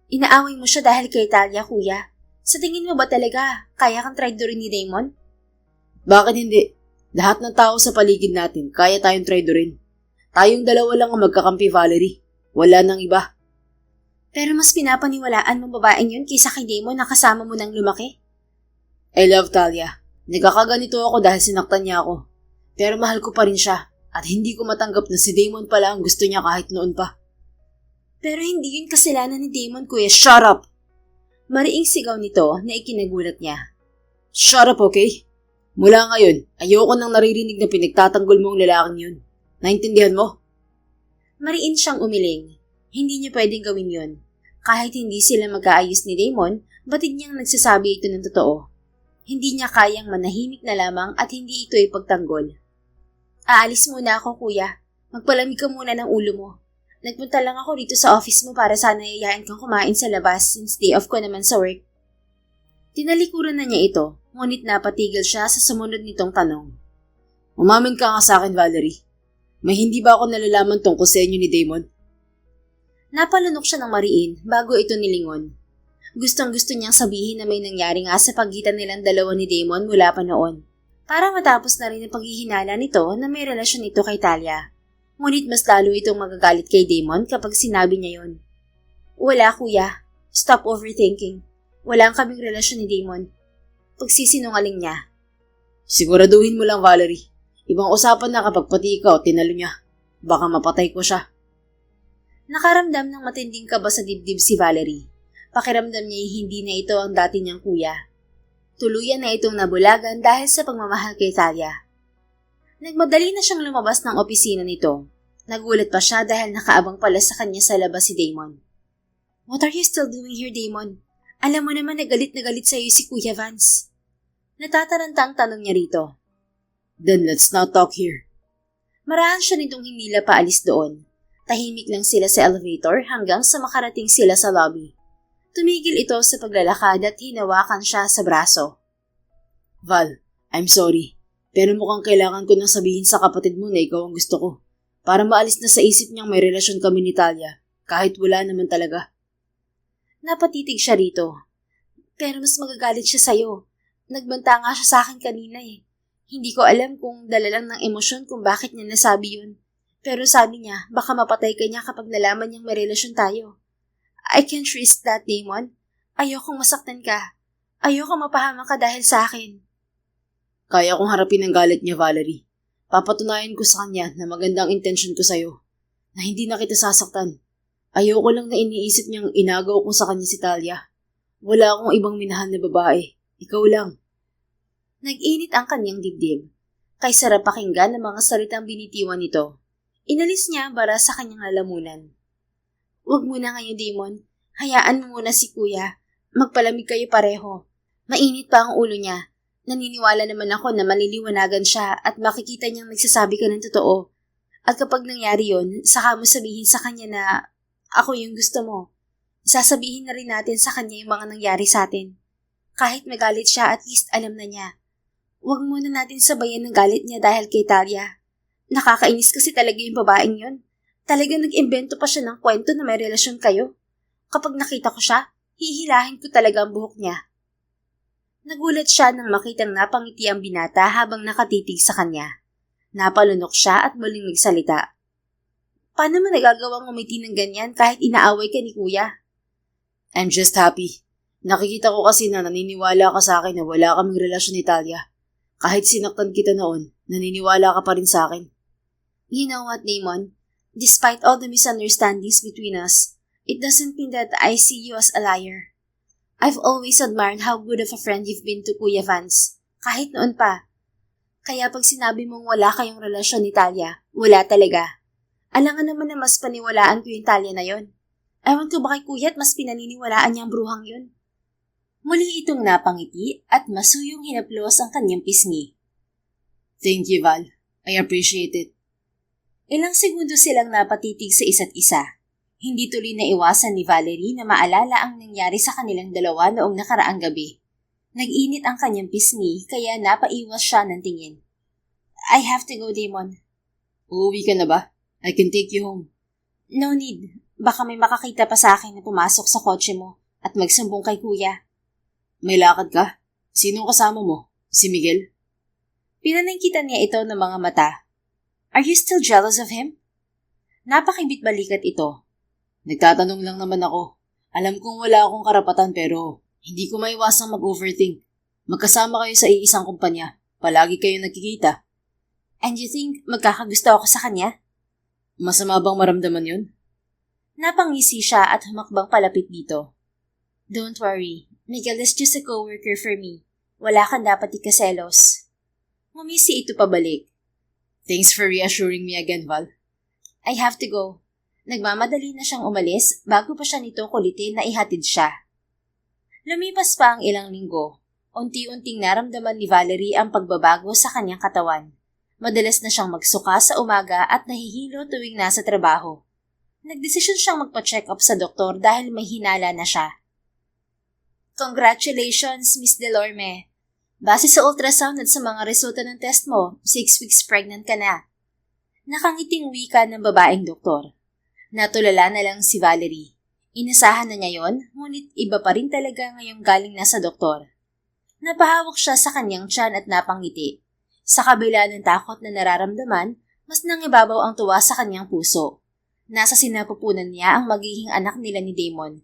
Inaaway mo siya dahil kay Talia, kuya. Sa tingin mo ba talaga kaya kang traidorin ni Damon? Bakit hindi? Lahat ng tao sa paligid natin kaya tayong traidorin. Tayong dalawa lang ang magkakampi, Valerie. Wala nang iba. Pero mas pinapaniwalaan mong babaeng yun kaysa kay Damon na kasama mo nang lumaki. I love Talia. Nagkakaganito ako dahil sinaktan niya ako. Pero mahal ko pa rin siya at hindi ko matanggap na si Damon pala ang gusto niya kahit noon pa. Pero hindi yun kasalanan ni Damon, Kuya. Shut up! Mariing sigaw nito na ikinagulat niya. Shut up, okay? Mula ngayon, ayoko nang naririnig na pinagtatanggol mo ang lalaking yun. Naintindihan mo? Mariin siyang umiling. Hindi niya pwedeng gawin yun. Kahit hindi sila mag-aayos ni Damon, batid niyang nagsasabi ito ng totoo. Hindi niya kayang manahimik na lamang at hindi ito ipagtanggol. Aalis muna ako, kuya. Magpalamig ka muna ng ulo mo. Nagpunta lang ako dito sa office mo para sana yayain kang kumain sa labas since day off ko naman sa work. Tinalikuran na niya ito, ngunit napatigil siya sa sumunod nitong tanong. Umamin ka nga sa akin, Valerie. May hindi ba ako nalalaman tungkol sa inyo ni Damon? Napalunok siya ng mariin bago ito nilingon. Gustong-gusto niyang sabihin na may nangyari nga sa pagitan nilang dalawa ni Damon mula pa noon. Para matapos na rin ang paghihinala nito na may relasyon ito kay Talia. Ngunit mas lalo itong magagalit kay Damon kapag sinabi niya yon. Wala, kuya. Stop overthinking. Wala kaming relasyon ni Damon. Pagsisinungaling niya. Siguraduhin mo lang, Valerie. Ibang usapan na kapag pati ikaw tinalo niya. Baka mapatay ko siya. Nakaramdam ng matinding kaba sa dibdib si Valerie. Pakiramdam niya hindi na ito ang dati niyang kuya. Tuluyan na itong nabulagan dahil sa pagmamahal kay Talia. Nagmadali na siyang lumabas ng opisina nito. Nagulat pa siya dahil nakaabang pala sa kanya sa labas si Damon. What are you still doing here, Damon? Alam mo naman na galit sa'yo si Kuya Vance. Natataranta ang tanong niya rito. Then let's not talk here. Marahan siya nitong hinila paalis doon. Tahimik lang sila sa elevator hanggang sa makarating sila sa lobby. Tumigil ito sa paglalakad at hinawakan siya sa braso. Val, I'm sorry. Pero mukhang kailangan ko nang sabihin sa kapatid mo na ikaw ang gusto ko. Para maalis na sa isip niyang may relasyon kami ni Talia. Kahit wala naman talaga. Napatitig siya rito. Pero mas magagalit siya sa'yo. Nagbanta nga siya sa akin kanina eh. Hindi ko alam kung dala lang ng emosyon kung bakit niya nasabi yun. Pero sabi niya, baka mapatay ka niya kapag nalaman niyang may relasyon tayo. I can't risk that, Damon. Ayokong masaktan ka. Ayokong mapahamak ka dahil sa akin. Kaya kong harapin ang galit niya, Valerie. Papatunayan ko sa kanya na magandang intention ko sa'yo. Na hindi na kita sasaktan. Ayoko lang na iniisip niyang inagaw ko sa kanya si Talia. Wala akong ibang minahal na babae. Ikaw lang. Nag-init ang kanyang dibdib. Kay sarap pakinggan ng mga salitang binitiwan nito. Inalis niya para sa kanyang lalamunan. Huwag muna ngayon, Damon. Hayaan mo muna si kuya. Magpalamig kayo pareho. Mainit pa ang ulo niya. Naniniwala naman ako na maliliwanagan siya at makikita niyang nagsasabi ka ng totoo. At kapag nangyari yon, saka mo sabihin sa kanya na ako yung gusto mo. Sasabihin na rin natin sa kanya yung mga nangyari sa atin. Kahit magalit siya, at least alam na niya. Huwag muna natin sabayan ng galit niya dahil kay Talia. Nakakainis kasi talaga yung babaeng yon. Talagang nag-imbento pa siya ng kwento na may relasyon kayo. Kapag nakita ko siya, hihilahin ko talaga ang buhok niya. Nagulat siya nang makitang napangiti ang binata habang nakatitig sa kanya. Napalunok siya at muling nagsalita. Paano mo nagagawang umiti ng ganyan kahit inaaway ka ni kuya? I'm just happy. Nakikita ko kasi na naniniwala ka sa akin na wala kaming relasyon ni Talia. Kahit sinaktan kita noon, naniniwala ka pa rin sa akin. You know what, Damon? Despite all the misunderstandings between us, it doesn't mean that I see you as a liar. I've always admired how good of a friend you've been to Kuya Vance, kahit noon pa. Kaya pag sinabi mong wala kayong relasyon ni Talia, wala talaga. Alangan naman na mas paniwalaan ko yung Talia na yon. Ewan ko ba kay Kuya at mas pinaniniwalaan niya ang bruhang yun. Muli itong napangiti at masuyong hinaplos ang kanyang pisngi. Thank you, Val. I appreciate it. Ilang segundo silang napatitig sa isa't isa. Hindi tuloy na iwasan ni Valerie na maalala ang nangyari sa kanilang dalawa noong nakaraang gabi. Nag-init ang kanyang pisngi kaya napaiwas siya ng tingin. I have to go, Damon. Uuwi ka na ba? I can take you home. No need. Baka may makakita pa sa akin na pumasok sa kotse mo at magsumbong kay kuya. May lakad ka? Sinong kasama mo? Si Miguel? Pinanangkitan niya ito ng mga mata. Are you still jealous of him? Napakibit balikat ito. Nagtatanong lang naman ako. Alam kong wala akong karapatan pero hindi ko maiwasang mag-overthink. Magkasama kayo sa iisang kumpanya. Palagi kayo nagkikita. And you think magkakagusto ako sa kanya? Masama bang maramdaman yun? Napangisi siya at humakbang palapit dito. Don't worry, Miguel is just a coworker for me. Wala kang dapat ikaselos. Ngumisi ito pabalik. Thanks for reassuring me again, Val. I have to go. Nagmamadali na siyang umalis bago pa siya nito kulitin na ihatid siya. Lumipas pa ang ilang linggo. Unti-unting naramdaman ni Valerie ang pagbabago sa kanyang katawan. Madalas na siyang magsuka sa umaga at nahihilo tuwing nasa trabaho. Nagdesisyon siyang magpa-check up sa doktor dahil may hinala na siya. Congratulations, Miss Delorme. Base sa ultrasound at sa mga resulta ng test mo, 6 weeks pregnant ka na. Nakangiting wika ng babaeng doktor. Natulala na lang si Valerie. Inasahan na niya yon, ngunit iba pa rin talaga ngayong galing na sa doktor. Napahawak siya sa kanyang tiyan at napangiti. Sa kabila ng takot na nararamdaman, mas nangibabaw ang tuwa sa kanyang puso. Nasa sinapupunan niya ang magiging anak nila ni Damon.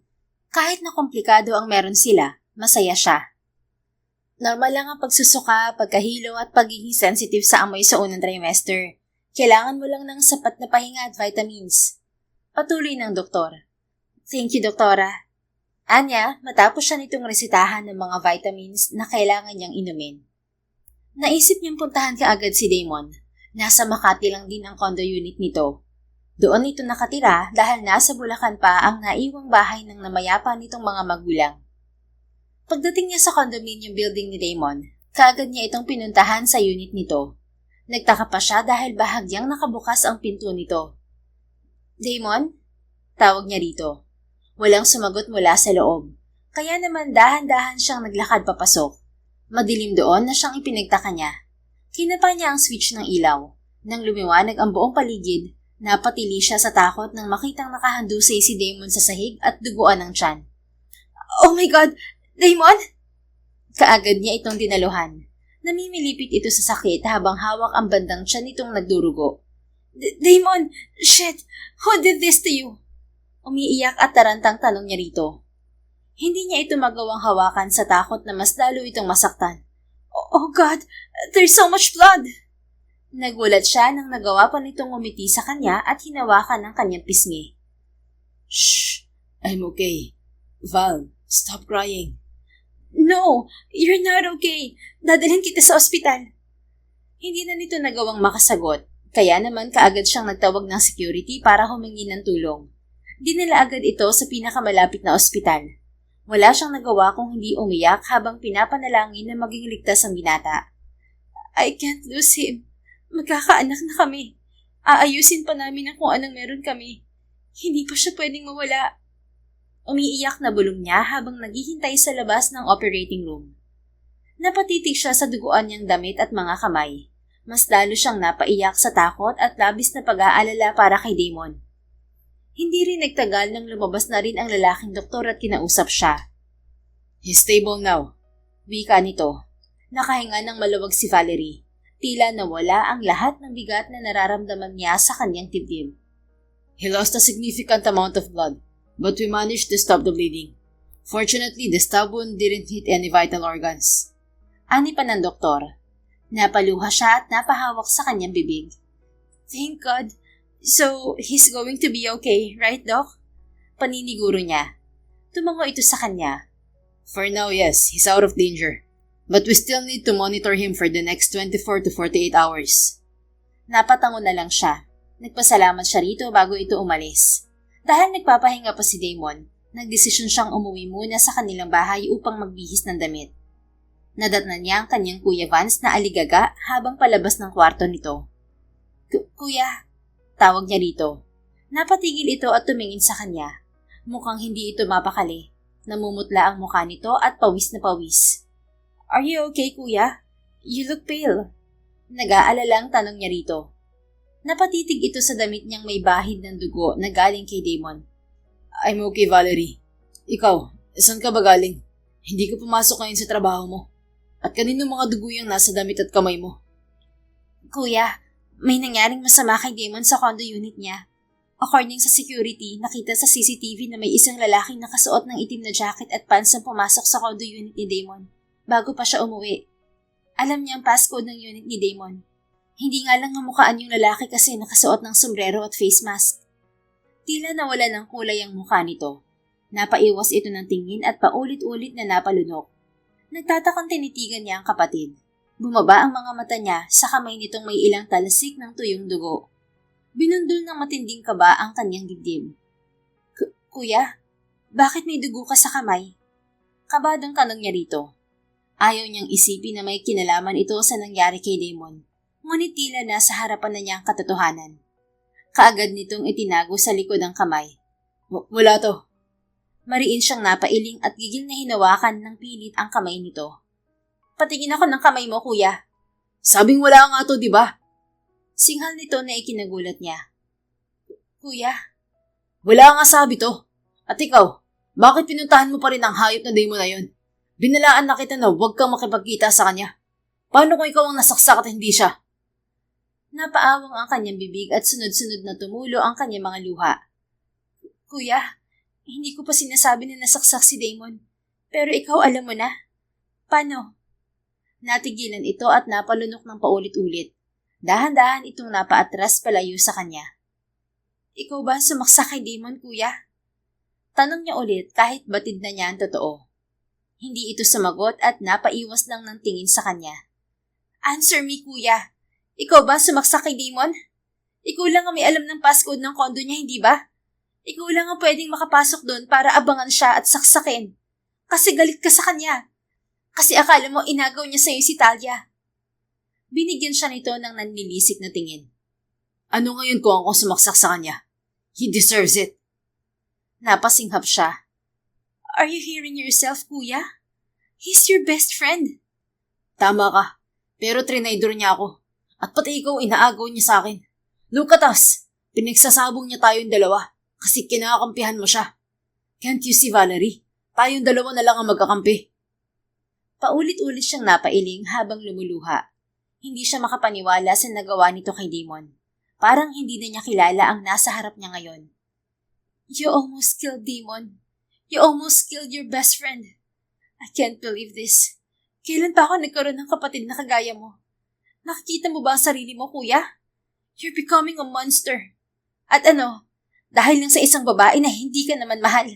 Kahit na komplikado ang meron sila, masaya siya. Normal lang ang pagsusuka, pagkahilo at pagiging sensitive sa amoy sa unang trimester. Kailangan mo lang ng sapat na pahinga at vitamins. Patuloy ng doktor. Thank you, doktora. Anya, matapos siya nitong resitahan ng mga vitamins na kailangan niyang inumin. Naisip niyang puntahan kaagad si Damon. Nasa Makati lang din ang condo unit nito. Doon ito nakatira dahil nasa Bulacan pa ang naiwang bahay ng namayapa nitong mga magulang. Pagdating niya sa condominium building ni Damon, kaagad niya itong pinuntahan sa unit nito. Nagtaka pa siya dahil bahagyang nakabukas ang pinto nito. Damon? Tawag niya rito. Walang sumagot mula sa loob. Kaya naman dahan-dahan siyang naglakad papasok. Madilim doon na siyang ipinagtaka niya. Kinapa niya ang switch ng ilaw. Nang lumiwanag ang buong paligid, napatili siya sa takot nang makitang nakahandusay si Damon sa sahig at duguan ng tiyan. Oh my God! Damon? Kaagad niya itong dinaluhan. Namimilipit ito sa sakit habang hawak ang bandang tiyan nitong nagdurugo. Damon! Shit! Who did this to you? Umiiyak at tarantang tanong niya rito. Hindi niya ito magawang hawakan sa takot na mas lalo itong masaktan. Oh God! There's so much blood! Nagulat siya nang nagawa pa nitong umiti sa kanya at hinawakan ng kanyang pisngi. Shh! I'm okay. Val, stop crying. No! You're not okay! Dadalhin kita sa ospital. Hindi na nito nagawang makasagot, kaya naman kaagad siyang nagtawag ng security para humingi ng tulong. Dinala agad ito sa pinakamalapit na ospital. Wala siyang nagawa kung hindi umiyak habang pinapanalangin na maging ligtas ang binata. I can't lose him. Magkakaanak na kami. Aayusin pa namin ang kung anong meron kami. Hindi pa siya pwedeng mawala. Umiiyak na bulong niya habang naghihintay sa labas ng operating room. Napatitig siya sa duguan niyang damit at mga kamay. Mas lalo siyang napaiyak sa takot at labis na pag-aalala para kay Damon. Hindi rin nagtagal nang lumabas na rin ang lalaking doktor at kinausap siya. He's stable now. Wika nito. Nakahinga ng maluwag si Valerie. Tila nawala ang lahat ng bigat na nararamdaman niya sa kanyang dibdib. He lost a significant amount of blood, but we managed to stop the bleeding. Fortunately, the stab wound didn't hit any vital organs. Ani pa ng doktor. Napaluha siya at napahawak sa kanyang bibig. Thank God. So, he's going to be okay, right, Doc? Paniniguro niya. Tumango ito sa kanya. For now, yes, he's out of danger. But we still need to monitor him for the next 24 to 48 hours. Napatango na lang siya. Nagpasalamat siya rito bago ito umalis. Dahil nagpapahinga pa si Damon, nagdesisyon siyang umuwi muna sa kanilang bahay upang magbihis ng damit. Nadatnan niya ang kanyang Kuya Vance na aligaga habang palabas ng kwarto nito. Kuya, tawag niya rito. Napatigil ito at tumingin sa kanya. Mukhang hindi ito mapakali. Namumutla ang mukha nito at pawis na pawis. Are you okay, kuya? You look pale. Nag-aalala ang tanong niya rito. Napatitig ito sa damit niyang may bahid ng dugo na galing kay Damon. I'm okay, Valerie. Ikaw, saan ka ba galing? Hindi ka pumasok ngayon sa trabaho mo. At kanino mga dugo yung nasa damit at kamay mo? Kuya, may nangyaring masama kay Damon sa condo unit niya. According sa security, nakita sa CCTV na may isang lalaking nakasuot ng itim na jacket at pants ang pumasok sa condo unit ni Damon bago pa siya umuwi. Alam niya ang passcode ng unit ni Damon. Hindi nga lang mamukhaan yung lalaki kasi nakasuot ng sombrero at face mask. Tila nawala ng kulay ang mukha nito. Napaiwas ito ng tingin at paulit-ulit na napalunok. Nagtatakang tinitigan niya ang kapatid. Bumaba ang mga mata niya sa kamay nitong may ilang talasik ng tuyong dugo. Binundol ng matinding kaba ang kanyang dibdib. Kuya, bakit may dugo ka sa kamay? Kabadong tanong niya rito. Ayaw niyang isipin na may kinalaman ito sa nangyari kay Damon. Ngunit tila nasa harapan na niya ang katotohanan. Kaagad nitong itinago sa likod ang kamay. Wala to. Mariin siyang napailing at gigil na hinawakan ng pilit ang kamay nito. Patingin ako ng kamay mo, kuya. Sabing wala nga to, di ba? Singhal nito na ikinagulat niya. Kuya? Wala nga sabi to. At ikaw, bakit pinuntahan mo pa rin ang hayop na Damon na yun? Binalaan na kita na huwag kang makipagkita sa kanya. Paano kung ikaw ang nasaksak at hindi siya? Napaawang ang kanyang bibig at sunod-sunod na tumulo ang kanyang mga luha. Kuya, hindi ko pa sinasabi na nasaksak si Damon. Pero ikaw alam mo na. Paano? Natigilan ito at napalunok ng paulit-ulit. Dahan-dahan itong napaatras palayo sa kanya. Ikaw ba sumaksak kay Damon, kuya? Tanong niya ulit kahit batid na niya ang totoo. Hindi ito sumagot at napaiwas lang ng tingin sa kanya. Answer me, kuya. Ikaw ba sumaksak kay Damon? Ikaw lang ang may alam ng passcode ng kondo niya, hindi ba? Ikaw lang ang pwedeng makapasok doon para abangan siya at saksakin. Kasi galit ka sa kanya. Kasi akala mo inagaw niya sa'yo si Talia. Binigyan siya nito ng nanlilisik na tingin. Ano ngayon kung ako sumaksak sa kanya? He deserves it. Napasinghap siya. Are you hearing yourself, kuya? He's your best friend. Tama ka, pero trinaydor niya ako. At pati ikaw inaagaw niya sa akin. Look at us. Pinagsasabong niya tayong dalawa kasi kinakampihan mo siya. Can't you see, Valerie? Tayong dalawa na lang ang magkakampi. Paulit-ulit siyang napailing habang lumuluha. Hindi siya makapaniwala sa nagawa nito kay Damon. Parang hindi na niya kilala ang nasa harap niya ngayon. You almost killed Damon. You almost killed your best friend. I can't believe this. Kailan pa ako nagkaroon ng kapatid na kagaya mo? Nakikita mo ba ang sarili mo, kuya? You're becoming a monster. At ano, dahil lang sa isang babae na hindi ka naman mahal.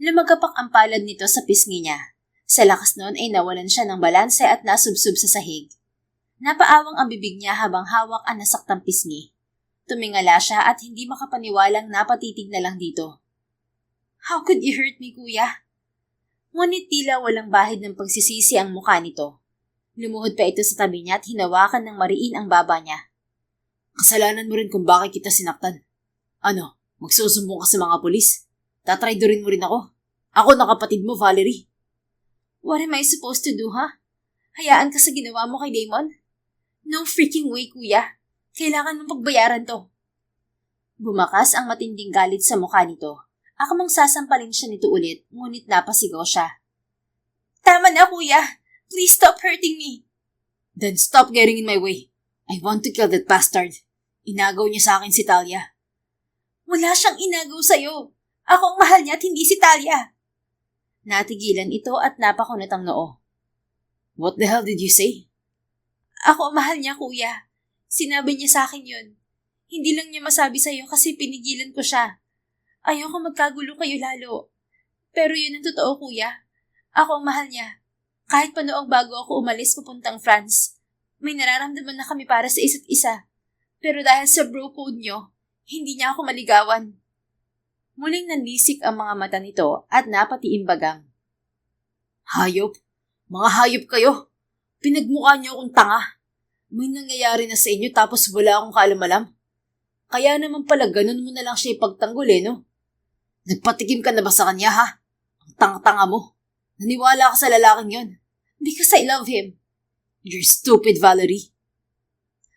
Lumagapak ang palad nito sa pisngi niya. Sa lakas noon ay nawalan siya ng balanse at nasubsob sa sahig. Napaawang ang bibig niya habang hawak ang nasaktang pisngi. Tumingala siya at hindi makapaniwalang napatitig na lang dito. How could you hurt me, kuya? Ngunit tila walang bahid ng pagsisisi ang mukha nito. Lumuhod pa ito sa tabi niya at hinawakan ng mariin ang baba niya. Kasalanan mo rin kung bakit kita sinaktan. Ano, magsusumbong ka sa mga pulis? Tatraydorin mo rin ako? Ako na kapatid mo, Valerie. What am I supposed to do, ha? Hayaan ka sa ginawa mo kay Damon? No freaking way, kuya. Kailangan mong pagbayaran to. Bumakas ang matinding galit sa mukha nito. Akamang sasampalin siya nito ulit, ngunit napasigaw siya. Tama na, kuya. Please stop hurting me. Then stop getting in my way. I want to kill that bastard. Inagaw niya sa akin si Talia. Wala siyang inagaw sa'yo. Ako ang mahal niya at hindi si Talia. Natigilan ito at napakunot ang noo. What the hell did you say? Ako ang mahal niya, kuya. Sinabi niya sa akin yun. Hindi lang niya masabi sa'yo kasi pinigilan ko siya. Ayoko magkagulo kayo lalo. Pero yun ang totoo, kuya. Ako ang mahal niya. Kahit pa noong bago ako umalis papuntang France, may nararamdaman na kami para sa isa't isa. Pero dahil sa bro code niyo, hindi niya ako maligawan. Muling nanlisik ang mga mata nito at napatiimbagang. Hayop? Mga hayop kayo? Pinagmukha niyo akong tanga. May nangyayari na sa inyo tapos wala akong kaalam-alam. Kaya naman pala ganun mo na lang siya ipagtanggol no? Nagpatikim ka na ba sa kanya ha? Ang tanga-tanga mo. Naniwala ka sa lalaking yon. Because I love him. You're stupid, Valerie.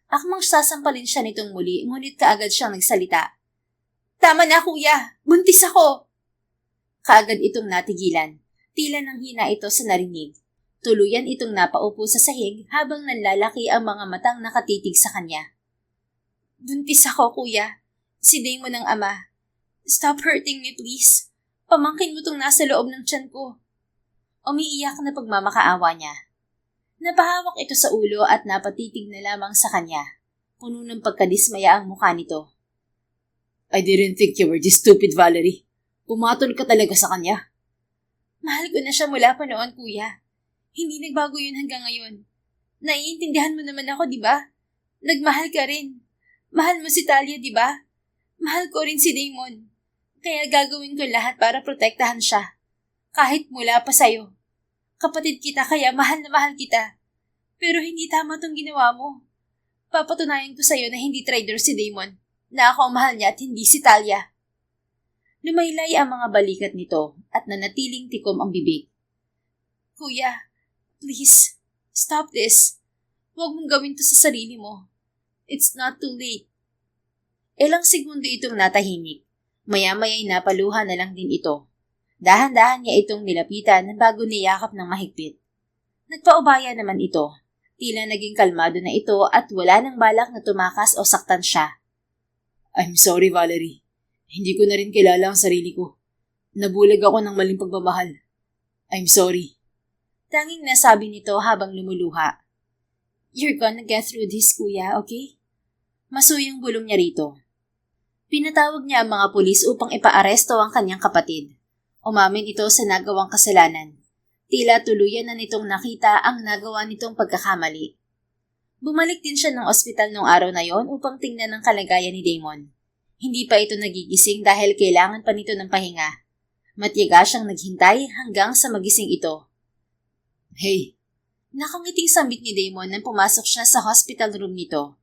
Akmang sasampalin siya nitong muli, ngunit kaagad siyang nagsalita. Tama na, kuya. Buntis ako. Kaagad itong natigilan. Tila nang hina ito sa narinig. Tuluyan itong napaupo sa sahig habang nanlalaki ang mga matang nakatitig sa kanya. Buntis ako, kuya. Si Damon ang ama. Stop hurting me, please. Pamangkin mo tong nasa loob ng tiyan ko. Umiiyak na pagmamakaawa niya. Napahawak ito sa ulo at napatitig na lamang sa kanya. Puno ng pagkadismaya ang mukha nito. I didn't think you were this stupid, Valerie. Pumatol ka talaga sa kanya. Mahal ko na siya mula pa noon, kuya. Hindi nagbago yun hanggang ngayon. Naiintindihan mo naman ako, di ba? Nagmahal ka rin. Mahal mo si Talia, di ba? Mahal ko rin si Damon. Kaya gagawin ko lahat para protektahan siya. Kahit mula pa sa'yo. Kapatid kita kaya mahal na mahal kita. Pero hindi tama tong ginawa mo. Papatunayan ko sa'yo na hindi traitor si Damon. Na ako ang mahal niya at hindi si Talia. Lumaylay ang mga balikat nito at nanatiling tikom ang bibig. Kuya, please, stop this. Huwag mong gawin to sa sarili mo. It's not too late. Ilang segundo itong natahimik. Maya-maya'y napaluha na lang din ito. Dahan-dahan niya itong nilapitan bago niyakap ng mahigpit. Nagpaubaya naman ito. Tila naging kalmado na ito at wala nang balak na tumakas o saktan siya. I'm sorry, Valerie. Hindi ko na rin kilala ang sarili ko. Nabulag ako ng maling pagmamahal. I'm sorry. Tanging nasabi nito habang lumuluha. You're gonna get through this, kuya, okay? Masuyang bulong niya rito. Pinatawag niya ang mga pulis upang ipaaresto ang kanyang kapatid. Umamin ito sa nagawang kasalanan. Tila tuluyan na nitong nakita ang nagawa nitong pagkakamali. Bumalik din siya ng ospital noong araw na yon upang tingnan ang kalagayan ni Damon. Hindi pa ito nagigising dahil kailangan pa nito ng pahinga. Matiyaga siyang naghintay hanggang sa magising ito. Hey! Nakangiting sambit ni Damon nang pumasok siya sa hospital room nito.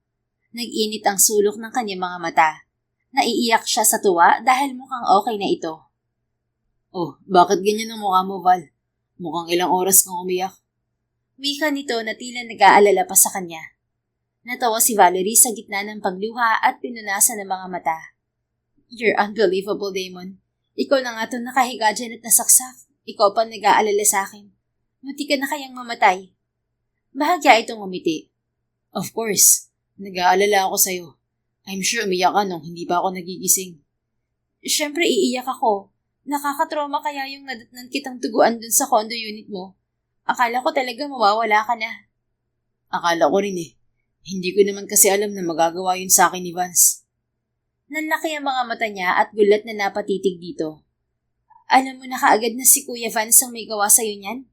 Nag-init ang sulok ng kanyang mga mata. Naiiyak siya sa tuwa dahil mukhang okay na ito. Oh, bakit ganyan ang mukha mo, Val? Mukhang ilang oras kang umiyak. Wika nito na tila nag-aalala pa sa kanya. Natawa si Valerie sa gitna ng pagluha at pinunasan ng mga mata. You're unbelievable, Damon. Ikaw na nga itong nakahiga dyan at nasaksak. Ikaw pa nag-aalala sa akin. Munti ka na kayang mamatay. Bahagya itong umiti. Of course. Nag-aalala ako sa'yo. I'm sure umiyak ka nung hindi pa ako nagigising. Siyempre iiyak ako. Nakakatrauma kaya yung nadatnan kitang tuguan dun sa condo unit mo. Akala ko talaga mawawala ka na. Akala ko rin eh. Hindi ko naman kasi alam na magagawa yun sa akin ni Vance. Nanlaki ang mga mata niya at gulat na napatitig dito. Alam mo na kaagad na si Kuya Vance ang may gawa sa'yo niyan?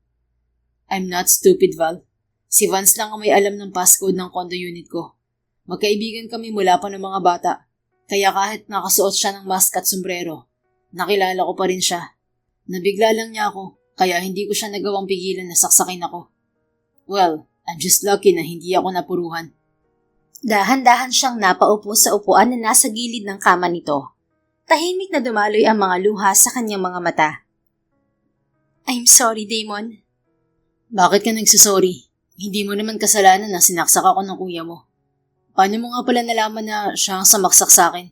I'm not stupid, Val. Si Vance lang ang may alam ng passcode ng condo unit ko. Magkaibigan kami mula pa ng mga bata. Kaya kahit nakasuot siya ng mask at sombrero, nakilala ko pa rin siya. Nabigla lang niya ako, kaya hindi ko siya nagawang pigilan na saksakin ako. Well, I'm just lucky na hindi ako napuruhan. Dahan-dahan siyang napaupo sa upuan na nasa gilid ng kama nito. Tahimik na dumaloy ang mga luha sa kanyang mga mata. I'm sorry, Damon. Bakit ka nagsasorry? Hindi mo naman kasalanan na sinaksak ako ng kuya mo. Paano mo nga pala nalaman na siya ang samaksak sa akin?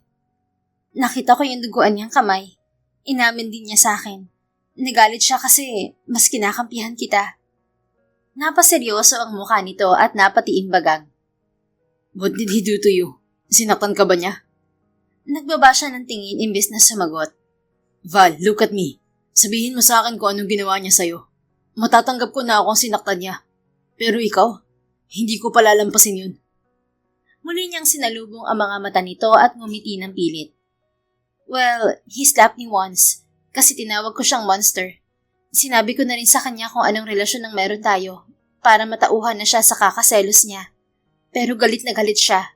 Nakita ko yung duguan niyang kamay. Inamin din niya sa akin. Nagalit siya kasi mas kinakampihan kita. Napaseryoso ang mukha nito at napatiing bagang. What did he do to you? Sinaktan ka ba niya? Nagbaba siya ng tingin imbes na sumagot. Val, look at me. Sabihin mo sa akin kung anong ginawa niya sa'yo. Matatanggap ko na akong sinaktan niya. Pero ikaw, hindi ko palalampasin yun. Muli niyang sinalubong ang mga mata nito at ngumiti ng pilit. Well, he slapped me once kasi tinawag ko siyang monster. Sinabi ko na rin sa kanya kung anong relasyon ang meron tayo para matauhan na siya sa kakaselos niya. Pero galit na galit siya.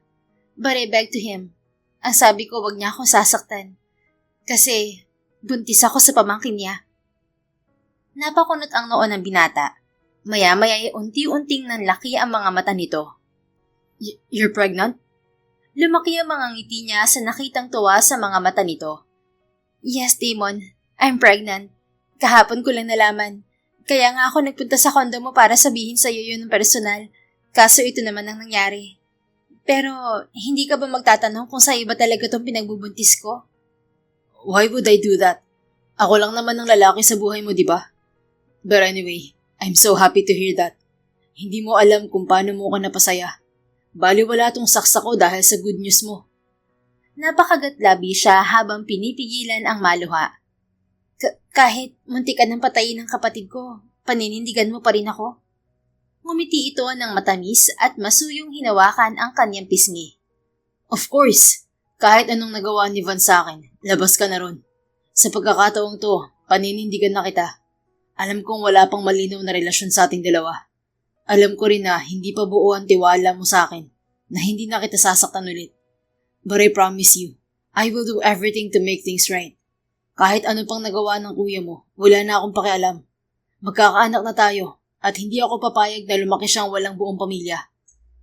But I begged to him. Ang sabi ko wag niya akong sasaktan. Kasi buntis ako sa pamangkin niya. Napakunot ang noo ng binata. Maya-maya ay unti-unting nanlaki ang mga mata nito. You're pregnant? Lumaki ang mga ngiti niya sa nakitang tuwa sa mga mata nito. Yes, Damon. I'm pregnant. Kahapon ko lang nalaman. Kaya nga ako nagpunta sa condo mo para sabihin sa'yo yun ng personal. Kaso ito naman ang nangyari. Pero hindi ka ba magtatanong kung sa'yo ba talaga itong pinagbubuntis ko? Why would I do that? Ako lang naman ang lalaki sa buhay mo, di ba? But anyway, I'm so happy to hear that. Hindi mo alam kung paano mo ko napasaya. Baliwala tong saksa ko dahil sa good news mo. Napakagatlabi siya habang pinipigilan ang maluha. Kahit muntik ka ng patayin ng kapatid ko, paninindigan mo pa rin ako? Ngumiti ito ng matamis at masuyong hinawakan ang kanyang pisngi. Of course, kahit anong nagawa ni Van sa akin, labas ka na ron. Sa pagkakataong to, paninindigan na kita. Alam kong wala pang malinaw na relasyon sa ating dalawa. Alam ko rin na hindi pa buo ang tiwala mo sa akin, na hindi na kita sasaktan ulit. But I promise you, I will do everything to make things right. Kahit ano pang nagawa ng kuya mo, wala na akong pakialam. Magkakaanak na tayo, at hindi ako papayag na lumaki siyang walang buong pamilya.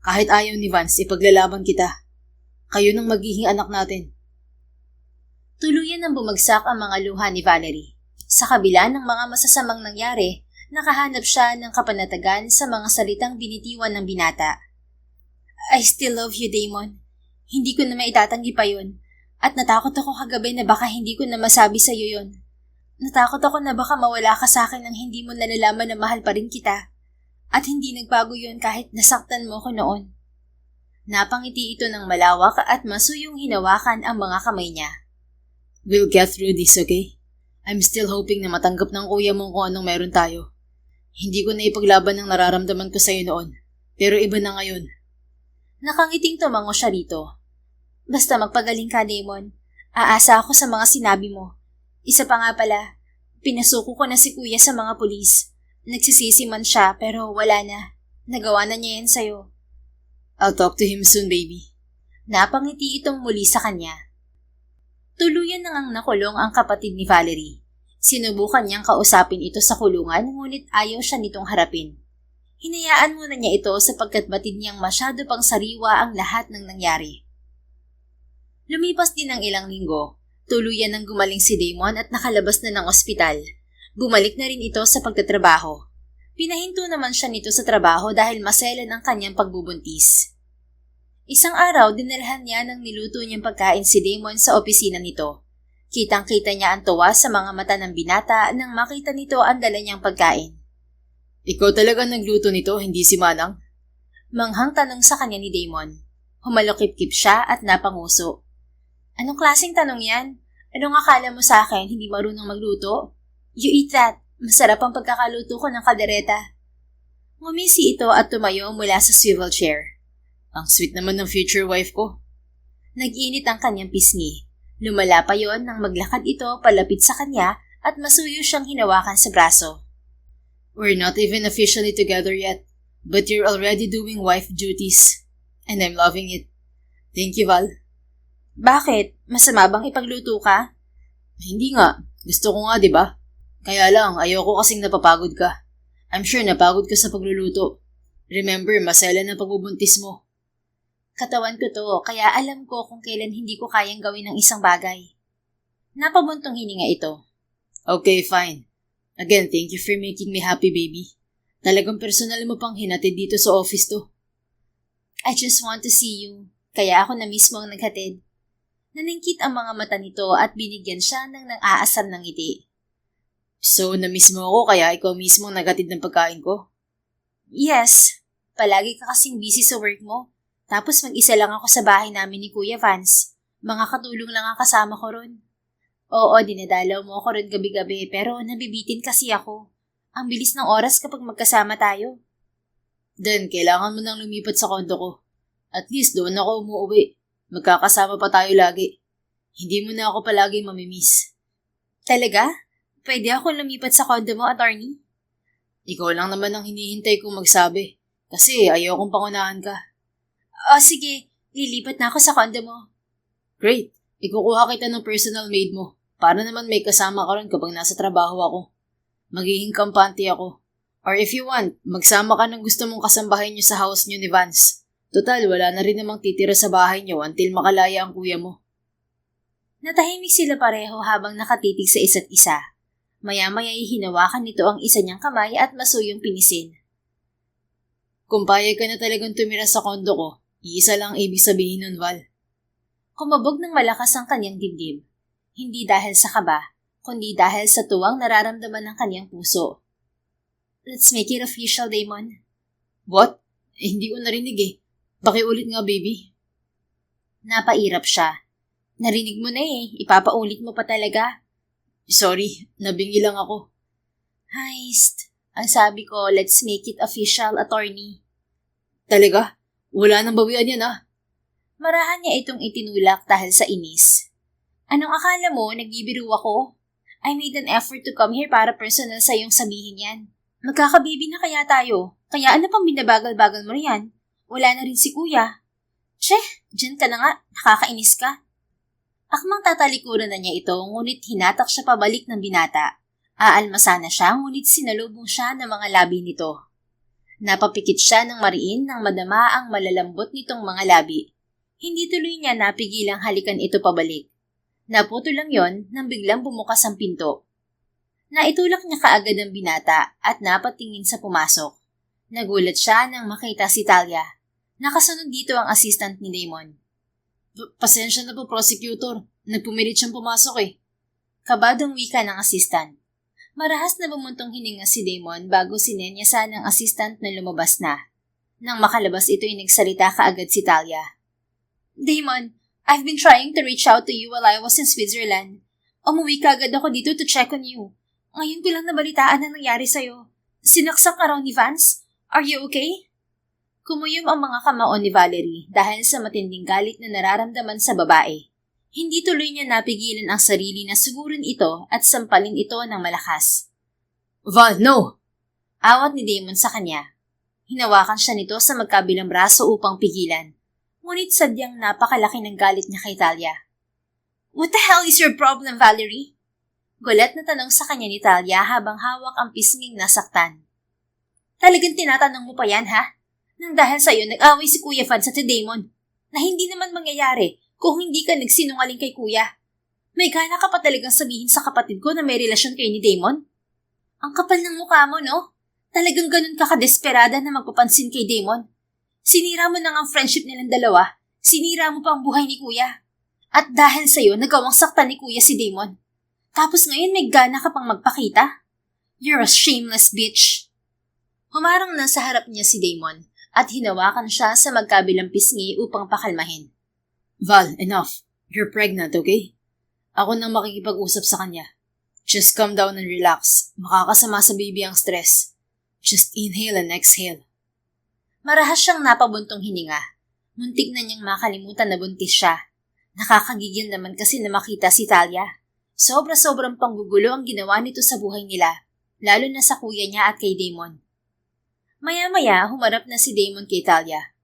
Kahit ayaw ni Vance, ipaglalaban kita. Kayo nang magiging anak natin. Tuluyan nang bumagsak ang mga luha ni Valerie. Sa kabila ng mga masasamang nangyari, nakahanap siya ng kapanatagan sa mga salitang binitiwan ng binata. I still love you, Damon. Hindi ko na maitatanggi pa yun. At natakot ako kagabi na baka hindi ko na masabi sa'yo yun. Natakot ako na baka mawala ka sa akin nang hindi mo nalalaman na mahal pa rin kita. At hindi nagbago yun kahit nasaktan mo ko noon. Napangiti ito ng malawak at masuyong hinawakan ang mga kamay niya. We'll get through this, okay? I'm still hoping na matanggap ng kuya mo kung anong meron tayo. Hindi ko na ipaglaban ang nararamdaman ko sa'yo noon. Pero iba na ngayon. Nakangiting tumango siya rito. Basta magpagaling ka, Damon. Aasa ako sa mga sinabi mo. Isa pa nga pala, pinasuko ko na si kuya sa mga pulis. Nagsisisi man siya pero wala na. Nagawa na niya yan sa'yo. I'll talk to him soon, baby. Napangiti itong muli sa kanya. Tuluyan nang nakulong ang kapatid ni Valerie. Sinubukan niyang kausapin ito sa kulungan ngunit ayaw siya nitong harapin. Hinayaan muna niya ito sapagkat batid niyang masyado pang sariwa ang lahat ng nangyari. Lumipas din ang ilang linggo. Tuluyan nang gumaling si Damon at nakalabas na ng ospital. Bumalik na rin ito sa pagtatrabaho. Pinahinto naman siya nito sa trabaho dahil maselan ang kanyang pagbubuntis. Isang araw, dinalhan niya ng niluto niyang pagkain si Damon sa opisina nito. Kitang-kita niya ang tuwa sa mga mata ng binata nang makita nito ang dala niyang pagkain. Ikaw talaga nagluto nito, hindi si Manang? Manghang tanong sa kanya ni Damon. Humalokip-kip siya at napanguso. Anong klaseng tanong yan? Anong akala mo sa akin, hindi marunong magluto? You eat that. Masarap ang pagkakaluto ko ng kaldereta. Ngumisi ito at tumayo mula sa swivel chair. Ang sweet naman ng future wife ko. Nag-init ang kanyang pisngi. Lumala pa yon nang maglakad ito palapit sa kanya at masuyo siyang hinawakan sa braso. We're not even officially together yet, but you're already doing wife duties. And I'm loving it. Thank you, Val. Bakit? Masama bang ipagluto ka? Hindi nga. Gusto ko nga, di ba? Kaya lang, ayoko kasing napapagod ka. I'm sure napagod ka sa pagluluto. Remember, maselan ang pagbubuntis mo. Katawan ko to, kaya alam ko kung kailan hindi ko kayang gawin ng isang bagay. Napabuntong hininga ito. Okay, fine. Again, thank you for making me happy, baby. Talagang personal mo pang hinatid dito sa office to. I just want to see you. Kaya ako na mismo ang naghatid. Naningkit ang mga mata nito at binigyan siya ng nang-aasar ng ngiti. So, na-miss mo ako kaya ikaw mismo ang naghatid ng pagkain ko? Yes. Palagi ka kasing busy sa work mo. Tapos mag-isa lang ako sa bahay namin ni Kuya Vance. Mga katulong lang ang kasama ko ron. Oo, dinadalaw mo ako ron gabi-gabi pero nabibitin kasi ako. Ang bilis ng oras kapag magkasama tayo. Then, kailangan mo nang lumipat sa kondo ko. At least doon ako umuwi. Magkakasama pa tayo lagi. Hindi mo na ako palagi mamimiss. Talaga? Pwede ako lumipat sa kondo mo, attorney? Ikaw lang naman ang hinihintay kong magsabi. Kasi ayaw kong pangunahan ka. Sige. Lilipat na ako sa kondo mo. Great. Ikukuha kita ng personal maid mo. Para naman may kasama ka rin kapag nasa trabaho ako. Magiging kampante ako. Or if you want, magsama ka ng gusto mong kasambahay niyo sa house niyo ni Vance. Total, wala na rin namang titira sa bahay niyo until makalaya ang kuya mo. Natahimik sila pareho habang nakatitig sa isa't isa. Maya-maya'y hinawakan nito ang isa niyang kamay at masuyong pinisin. Kung payag ka na talagang tumira sa kondo ko, iisa lang ang ibig sabihin nun, Val. Kumabog ng malakas ang kanyang dibdib. Hindi dahil sa kaba, kundi dahil sa tuwang nararamdaman ng kanyang puso. Let's make it official, Damon. What? Hindi ko narinig eh. Pakiulit nga, baby. Napairap siya. Narinig mo na eh. Ipapaulit mo pa talaga. Sorry, nabingi lang ako. Heist. Ang sabi ko, let's make it official, attorney. Talaga? Wala nang bawian yan ah. Marahan niya itong itinulak dahil sa inis. Anong akala mo, nagbibiro ako? I made an effort to come here para personal sa iyong sabihin yan. Magkakabibi na kaya tayo? Kaya ano pang binabagal-bagal mo riyan? Wala na rin si kuya. Dyan ka na nga, nakakainis ka. Akmang tatalikuran na niya ito, ngunit hinatak siya pabalik ng binata. Aalmasa na siya, ngunit sinalubong siya ng mga labi nito. Napapikit siya ng mariin nang madama ang malalambot nitong mga labi. Hindi tuloy niya napigilang halikan ito pabalik. Naputo lang yon nang biglang bumukas ang pinto. Naitulak niya kaagad ang binata at napatingin sa pumasok. Nagulat siya nang makita si Talia. Nakasunod dito ang assistant ni Damon. Pasensya na po, prosecutor. Nagpumilit siyang pumasok eh. Kabadong wika ng assistant. Marahas na bumuntong hininga si Damon bago sinenyasan ng assistant na lumabas na. Nang makalabas ito ay nagsalita kaagad si Talia. Damon, I've been trying to reach out to you while I was in Switzerland. Umuwi kaagad ako dito to check on you. Ngayon ko lang nabalitaan na nangyari sa'yo. Sinaksak ka raw ni Vance? Are you okay? Kumuyom ang mga kamao ni Valerie dahil sa matinding galit na nararamdaman sa babae. Hindi tuloy niya napigilan ang sarili na sugurin ito at sampalin ito ng malakas. Val, no! Awat ni Damon sa kanya. Hinawakan siya nito sa magkabilang braso upang pigilan. Ngunit sadyang napakalaki ng galit niya kay Talia. What the hell is your problem, Valerie? Gulat na tanong sa kanya ni Talia habang hawak ang pisnging nasaktan. Talagang tinatanong mo pa yan, ha? Nang dahil sa'yo, nag-away si Kuya Vance at si Damon. Na hindi naman mangyayari kung hindi ka nagsinungaling kay Kuya. May gana ka pa talagang sabihin sa kapatid ko na may relasyon kayo ni Damon? Ang kapal ng mukha mo, no? Talagang ganun ka kadesperada na magpapansin kay Damon. Sinira mo na ang friendship nilang dalawa. Sinira mo pa ang buhay ni Kuya. At dahil sa'yo, nagawang saktan ni Kuya si Damon. Tapos ngayon may gana ka pang magpakita? You're a shameless bitch. Humarang na sa harap niya si Damon at hinawakan siya sa magkabilang pisngi upang pakalmahin. Val, enough. You're pregnant, okay? Ako nang makikipag-usap sa kanya. Just calm down and relax. Makakasama sa baby ang stress. Just inhale and exhale. Marahas siyang napabuntong hininga. Muntik na niyang makalimutan na buntis siya. Nakakagigil naman kasi na makita si Talia. Sobra-sobrang panggugulo ang ginawa nito sa buhay nila, lalo na sa kuya niya at kay Damon. Maya-maya, humarap na si Damon kay Talia.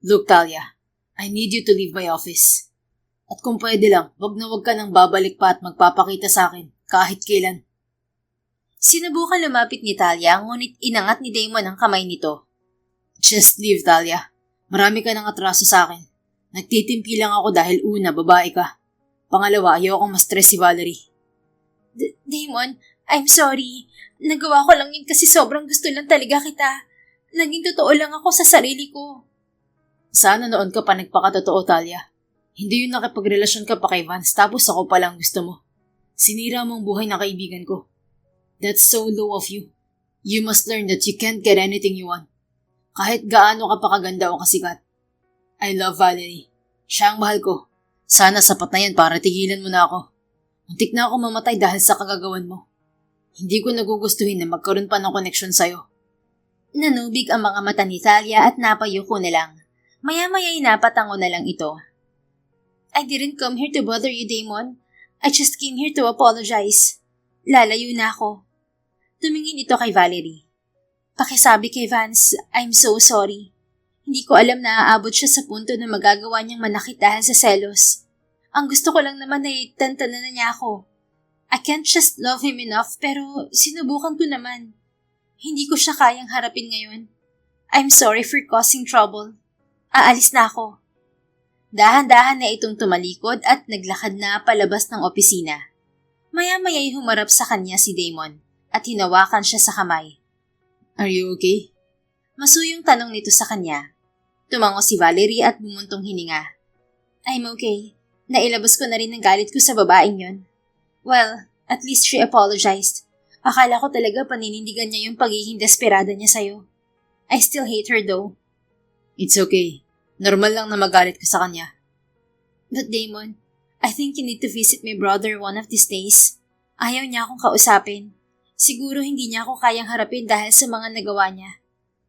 Look, Talia, I need you to leave my office. At kung pwede lang, wag na wag ka nang babalik pa at magpapakita sa akin, kahit kailan. Sinubukan lumapit ni Talia, ngunit inangat ni Damon ang kamay nito. Just leave, Talia. Marami ka ng atraso sa akin. Nagtitimpi lang ako dahil una, babae ka. Pangalawa, ayaw akong ma-stress si Valerie. Damon, I'm sorry. Nagawa ko lang yun kasi sobrang gusto lang talaga kita. Naging totoo lang ako sa sarili ko. Sana noon ka pa nagpakatotoo, Talia. Hindi yun nakipagrelasyon ka pa kay Vance tapos ako pa lang gusto mo. Sinira mo ang buhay ng kaibigan ko. That's so low of you. You must learn that you can't get anything you want. Kahit gaano ka pa kaganda o kasikat. I love Valerie. Siya ang mahal ko. Sana sapat na yan para tigilan mo na ako. Muntik na ako mamatay dahil sa kagagawan mo. Hindi ko nagugustuhin na magkaroon pa ng koneksyon sa'yo. Nanubig ang mga mata ni Talia at napayuko na lang. Maya-maya'y napatango na lang ito. I didn't come here to bother you, Damon. I just came here to apologize. Lalayo na ako. Tumingin ito kay Valerie. Pakisabi kay Vance, I'm so sorry. Hindi ko alam na aabot siya sa punto na magagawa niyang manakit dahil sa selos. Ang gusto ko lang naman ay tantanan na niya ako. I can't just love him enough pero sinubukan ko naman. Hindi ko siya kayang harapin ngayon. I'm sorry for causing trouble. Aalis na ako. Dahan-dahan na itong tumalikod at naglakad na palabas ng opisina. Maya-maya'y humarap sa kanya si Damon at hinawakan siya sa kamay. Are you okay? Masuyong tanong nito sa kanya. Tumango si Valerie at bumuntong hininga. I'm okay. Nailabas ko na rin ang galit ko sa babaeng yon. Well, at least she apologized. Akala ko talaga paninindigan niya yung pagiging desperada niya sa'yo. I still hate her though. It's okay. Normal lang na magalit ka sa kanya. But Damon, I think you need to visit my brother one of these days. Ayaw niya akong kausapin. Siguro hindi niya ako kayang harapin dahil sa mga nagawa niya.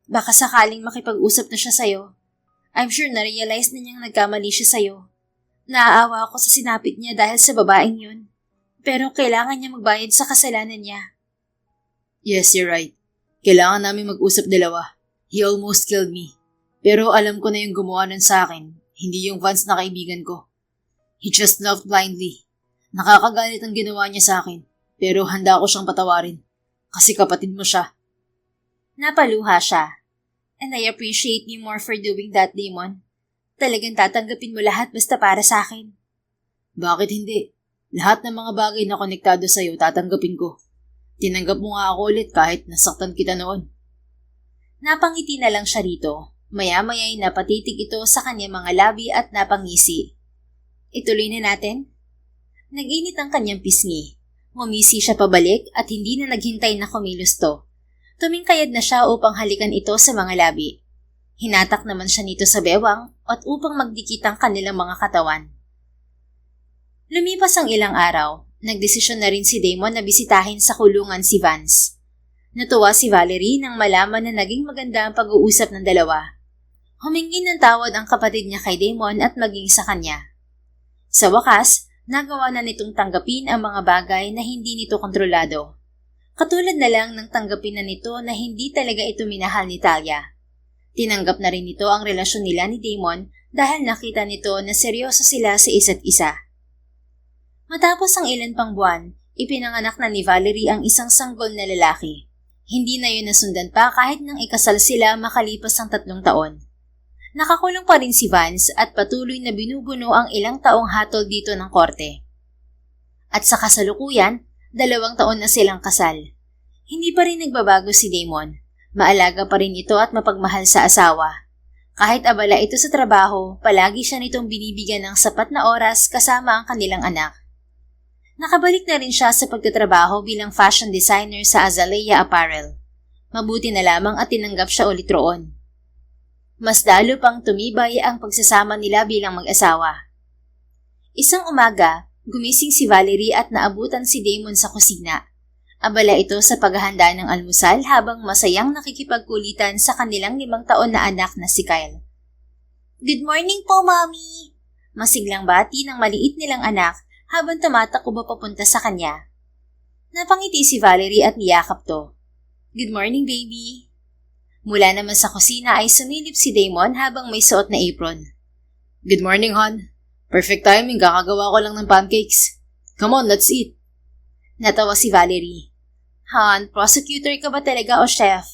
Baka sakaling makipag-usap na siya sa'yo. I'm sure na-realize na niyang nagkamali siya sa'yo. Naaawa ako sa sinapit niya dahil sa babaeng yun. Pero kailangan niya magbayad sa kasalanan niya. Yes, you're right. Kailangan namin mag-usap dalawa. He almost killed me. Pero alam ko na yung gumawa nun sa akin, hindi yung Vance na kaibigan ko. He just loved blindly. Nakakagalit ang ginawa niya sa akin, pero handa ako siyang patawarin. Kasi kapatid mo siya. Napaluha siya. And I appreciate you more for doing that, Damon. Talagang tatanggapin mo lahat basta para sa akin. Bakit hindi? Lahat ng mga bagay na konektado sa'yo tatanggapin ko. Tinanggap mo nga ako ulit kahit nasaktan kita noon. Napangiti na lang siya rito. Maya-maya'y napatitig ito sa kanyang mga labi at napangisi. Ituloy na natin? Nag-init ang kanyang pisngi. Ngumisi siya pabalik at hindi na naghintay na kumilos to. Tumingkayad na siya upang halikan ito sa mga labi. Hinatak naman siya nito sa bewang at upang magdikit ang kanilang mga katawan. Lumipas ang ilang araw, nagdesisyon na rin si Damon na bisitahin sa kulungan si Vance. Natuwa si Valerie nang malaman na naging maganda ang pag-uusap ng dalawa. Humingi ng tawad ang kapatid niya kay Damon at maging sa kanya. Sa wakas, nagawa na nitong tanggapin ang mga bagay na hindi nito kontrolado. Katulad na lang ng tanggapin na nito na hindi talaga ito minahal ni Talia. Tinanggap na rin nito ang relasyon nila ni Damon dahil nakita nito na seryoso sila sa isa't isa. Matapos ang ilan pang buwan, ipinanganak na ni Valerie ang isang sanggol na lalaki. Hindi na yun nasundan pa kahit nang ikasal sila makalipas ang 3 taon. Nakakulong pa rin si Vance at patuloy na binubuno ang ilang taong hatol dito ng korte. At sa kasalukuyan, 2 taon na silang kasal. Hindi pa rin nagbabago si Damon. Maalaga pa rin ito at mapagmahal sa asawa. Kahit abala ito sa trabaho, palagi siya nitong binibigyan ng sapat na oras kasama ang kanilang anak. Nakabalik na rin siya sa pagtatrabaho bilang fashion designer sa Azalea Apparel. Mabuti na lamang at tinanggap siya ulit roon. Mas lalo pang tumibay ang pagsasama nila bilang mag-asawa. Isang umaga, gumising si Valerie at naabutan si Damon sa kusina. Abala ito sa paghahanda ng almusal habang masayang nakikipagkulitan sa kanilang 5 taon na anak na si Kyle. "Good morning po, Mommy!" Masiglang bati ng maliit nilang anak habang tumatakbo papunta sa kanya. Napangiti si Valerie at niyakap to. "Good morning, baby!" Mula naman sa kusina ay sumilip si Damon habang may suot na apron. Good morning, hon. Perfect timing, kakagawa ko lang ng pancakes. Come on, let's eat. Natawa si Valerie. "Han, prosecutor ka ba talaga o chef?"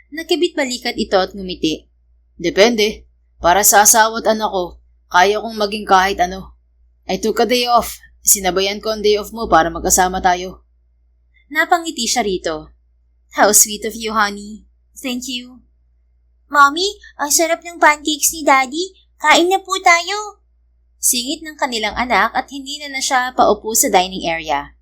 Nakibit balikat ito at ngumiti. Depende. Para sa asawa at anak ko, kaya kong maging kahit ano. I took a day off. Sinabayan ko ang day off mo para magkasama tayo. Napangiti siya rito. "How sweet of you, honey. Thank you." "Mommy, ang sarap ng pancakes ni Daddy. Kain na po tayo." Singit ng kanilang anak at hindi na siya paupo sa dining area.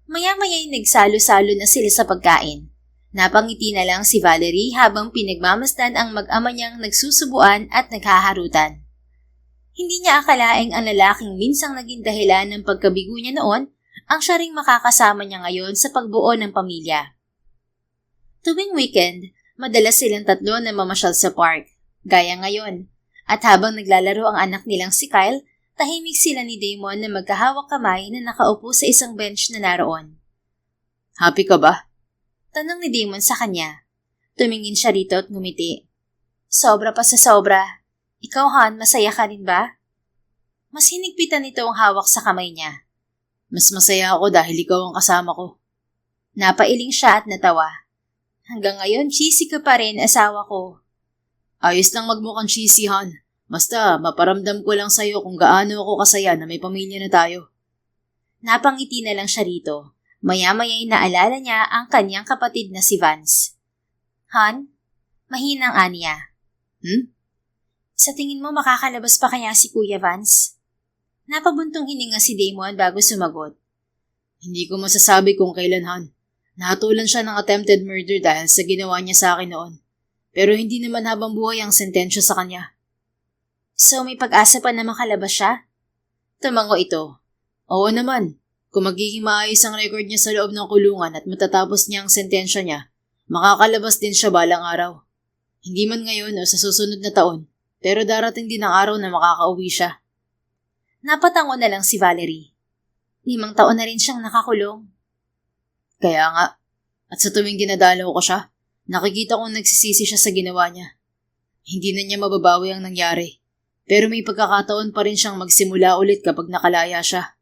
Maya-maya'y nagsalo-salo na sila sa pagkain. Napangiti na lang si Valerie habang pinagmamasdan ang mag-ama niyang nagsusubuan at naghaharutan. Hindi niya akalaing ang lalaking minsang naging dahilan ng pagkabigo niya noon ang siya ring makakasama niya ngayon sa pagbuo ng pamilya. Tuwing weekend, madalas silang 3 na mamasyal sa park, gaya ngayon. At habang naglalaro ang anak nilang si Kyle, tahimik sila ni Damon na magkahawak kamay na nakaupo sa isang bench na naroon. Happy ka ba? Tanong ni Damon sa kanya. Tumingin siya rito at ngumiti. Sobra pa sa sobra. Ikaw, Han, masaya ka rin ba? Mas hinigpitan nito ang hawak sa kamay niya. Mas masaya ako dahil ikaw ang kasama ko. Napailing siya at natawa. Hanggang ngayon, cheesy ka pa rin, asawa ko. Ayos lang magmukhang cheesy, Han. Basta, maparamdam ko lang sa'yo kung gaano ako kasaya na may pamilya na tayo. Napangiti na lang siya rito. Maya-maya'y naalala niya ang kanyang kapatid na si Vance. Han, mahinang aniya. Sa tingin mo makakalabas pa kaya si Kuya Vance? Napabuntong hininga si Damon bago sumagot. Hindi ko masasabi kung kailan, Han. Nahatulan siya ng attempted murder dahil sa ginawa niya sa akin noon. Pero hindi naman habang buhay ang sentensya sa kanya. So may pag-asa pa na makalabas siya? Tumango ito. Oo naman, kung magiging maayos ang record niya sa loob ng kulungan at matatapos niya ang sentensya niya, makakalabas din siya balang araw. Hindi man ngayon o sa susunod na taon, pero darating din ang araw na makakauwi siya. Napatango na lang si Valerie. 5 taon na rin siyang nakakulong. Kaya nga, at sa tuwing dinadalaw ko siya, nakikita kong nagsisisi siya sa ginawa niya. Hindi na niya mababawi ang nangyari, pero may pagkakataon pa rin siyang magsimula ulit kapag nakalaya siya.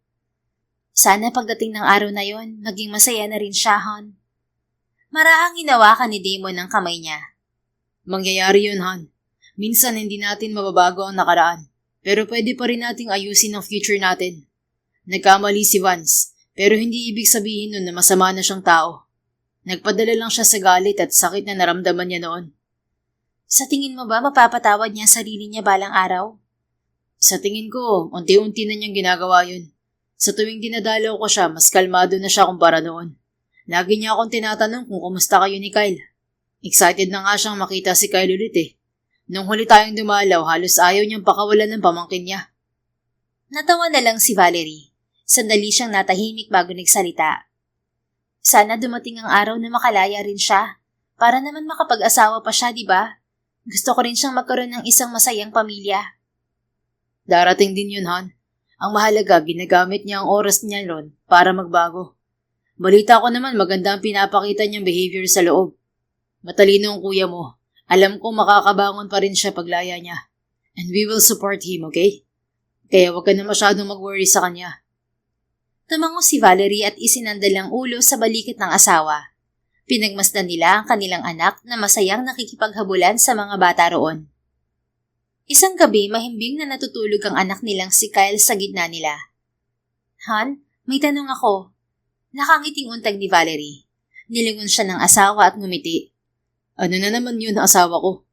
Sana pagdating ng araw na yon, maging masaya na rin siya, Han. Marahang hinawakan ni Damon ang kamay niya. Mangyayari yun, Han. Minsan hindi natin mababago ang nakaraan, pero pwede pa rin nating ayusin ang future natin. Nagkamali si Vance, pero hindi ibig sabihin nun na masama na siyang tao. Nagpadala lang siya sa galit at sakit na naramdaman niya noon. Sa tingin mo ba mapapatawad niya ang sarili niya balang araw? Sa tingin ko, unti-unti na niyang ginagawa yun. Sa tuwing dinadalaw ko siya, mas kalmado na siya kumpara noon. Lagi niya akong tinatanong kung kumusta kayo ni Kyle. Excited na nga siyang makita si Kyle ulit eh. Nung huli tayong dumalaw, halos ayaw niyang pakawalan ng pamangkin niya. Natawa na lang si Valerie. Sandali siyang natahimik bago nagsalita. Sana dumating ang araw na makalaya rin siya. Para naman makapag-asawa pa siya, di ba? Gusto ko rin siyang magkaroon ng isang masayang pamilya. Darating din yun, Han. Ang mahalaga, ginagamit niya ang oras niya ron para magbago. Balita ko naman maganda ang pinapakita niyang behavior sa loob. Matalino ang kuya mo. Alam ko makakabangon pa rin siya paglaya niya. And we will support him, okay? Kaya huwag ka na masyadong mag-worry sa kanya. Tumango si Valerie at isinandal ang ulo sa balikat ng asawa. Pinagmasdan nila ang kanilang anak na masayang nakikipaghabulan sa mga bata roon. Isang gabi, mahimbing na natutulog ang anak nilang si Kyle sa gitna nila. Han, may tanong ako. Nakangiting untag ni Valerie. Nilingon siya ng asawa at ngumiti. Ano na naman yun ang asawa ko?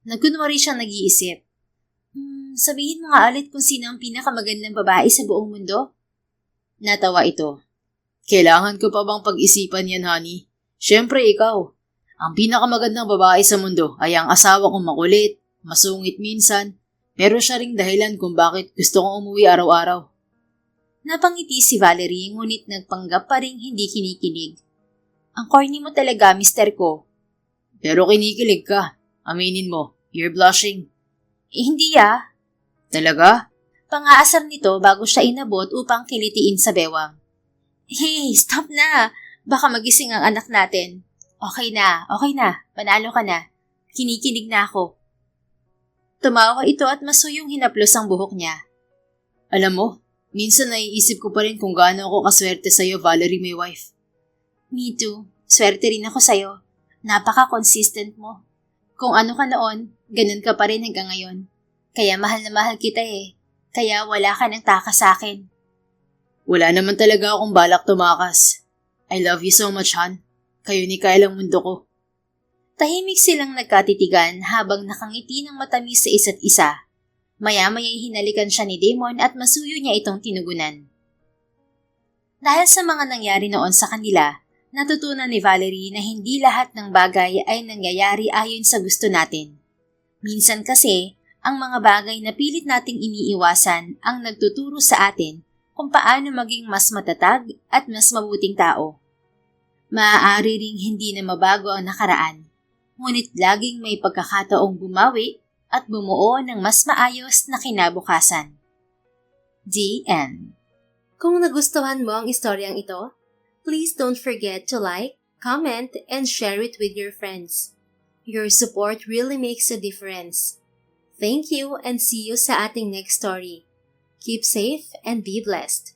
Nagkunwari siyang nag-iisip. Sabihin mo nga ulit kung sino ang pinakamagandang babae sa buong mundo? Natawa ito. Kailangan ko pa bang pag-isipan yan, honey? Siyempre ikaw. Ang pinakamagandang babae sa mundo ay ang asawa kong makulit, masungit minsan, pero siya ring dahilan kung bakit gusto kong umuwi araw-araw. Napangiti si Valerie ngunit nagpanggap pa ring hindi kinikilig. Ang corny mo talaga, mister ko. Pero kinikilig ka. Aminin mo, you're blushing. Hindi Talaga? Pangaasar nito bago siya inabot upang kilitiin sa bewang. Hey, stop na! Baka magising ang anak natin. Okay na. Panalo ka na. Kinikilig na ako. Tumawa ito at masuyong hinaplos ang buhok niya. Alam mo, minsan naiisip ko pa rin kung gaano ako kaswerte sa'yo, Valerie, my wife. Me too. Swerte rin ako sa'yo. Napaka-consistent mo. Kung ano ka noon, ganun ka pa rin hanggang ngayon. Kaya mahal na mahal kita eh. Kaya wala ka ng takas sa akin. Wala naman talaga akong balak tumakas. I love you so much, Han. Kayo ni Kyle ang mundo ko. Tahimik silang nagkatitigan habang nakangiti ng matamis sa isa't isa. Maya-maya'y hinalikan siya ni Damon at masuyo niya itong tinugunan. Dahil sa mga nangyari noon sa kanila, natutunan ni Valerie na hindi lahat ng bagay ay nangyayari ayon sa gusto natin. Minsan kasi, ang mga bagay na pilit nating iniiwasan ang nagtuturo sa atin kung paano maging mas matatag at mas mabuting tao. Maaari ring hindi na mabago ang nakaraan, ngunit laging may pagkakataong bumawi at bumuo ng mas maayos na kinabukasan. The End. Kung nagustuhan mo ang istoryang ito, please don't forget to like, comment, and share it with your friends. Your support really makes a difference. Thank you and see you sa ating next story. Keep safe and be blessed.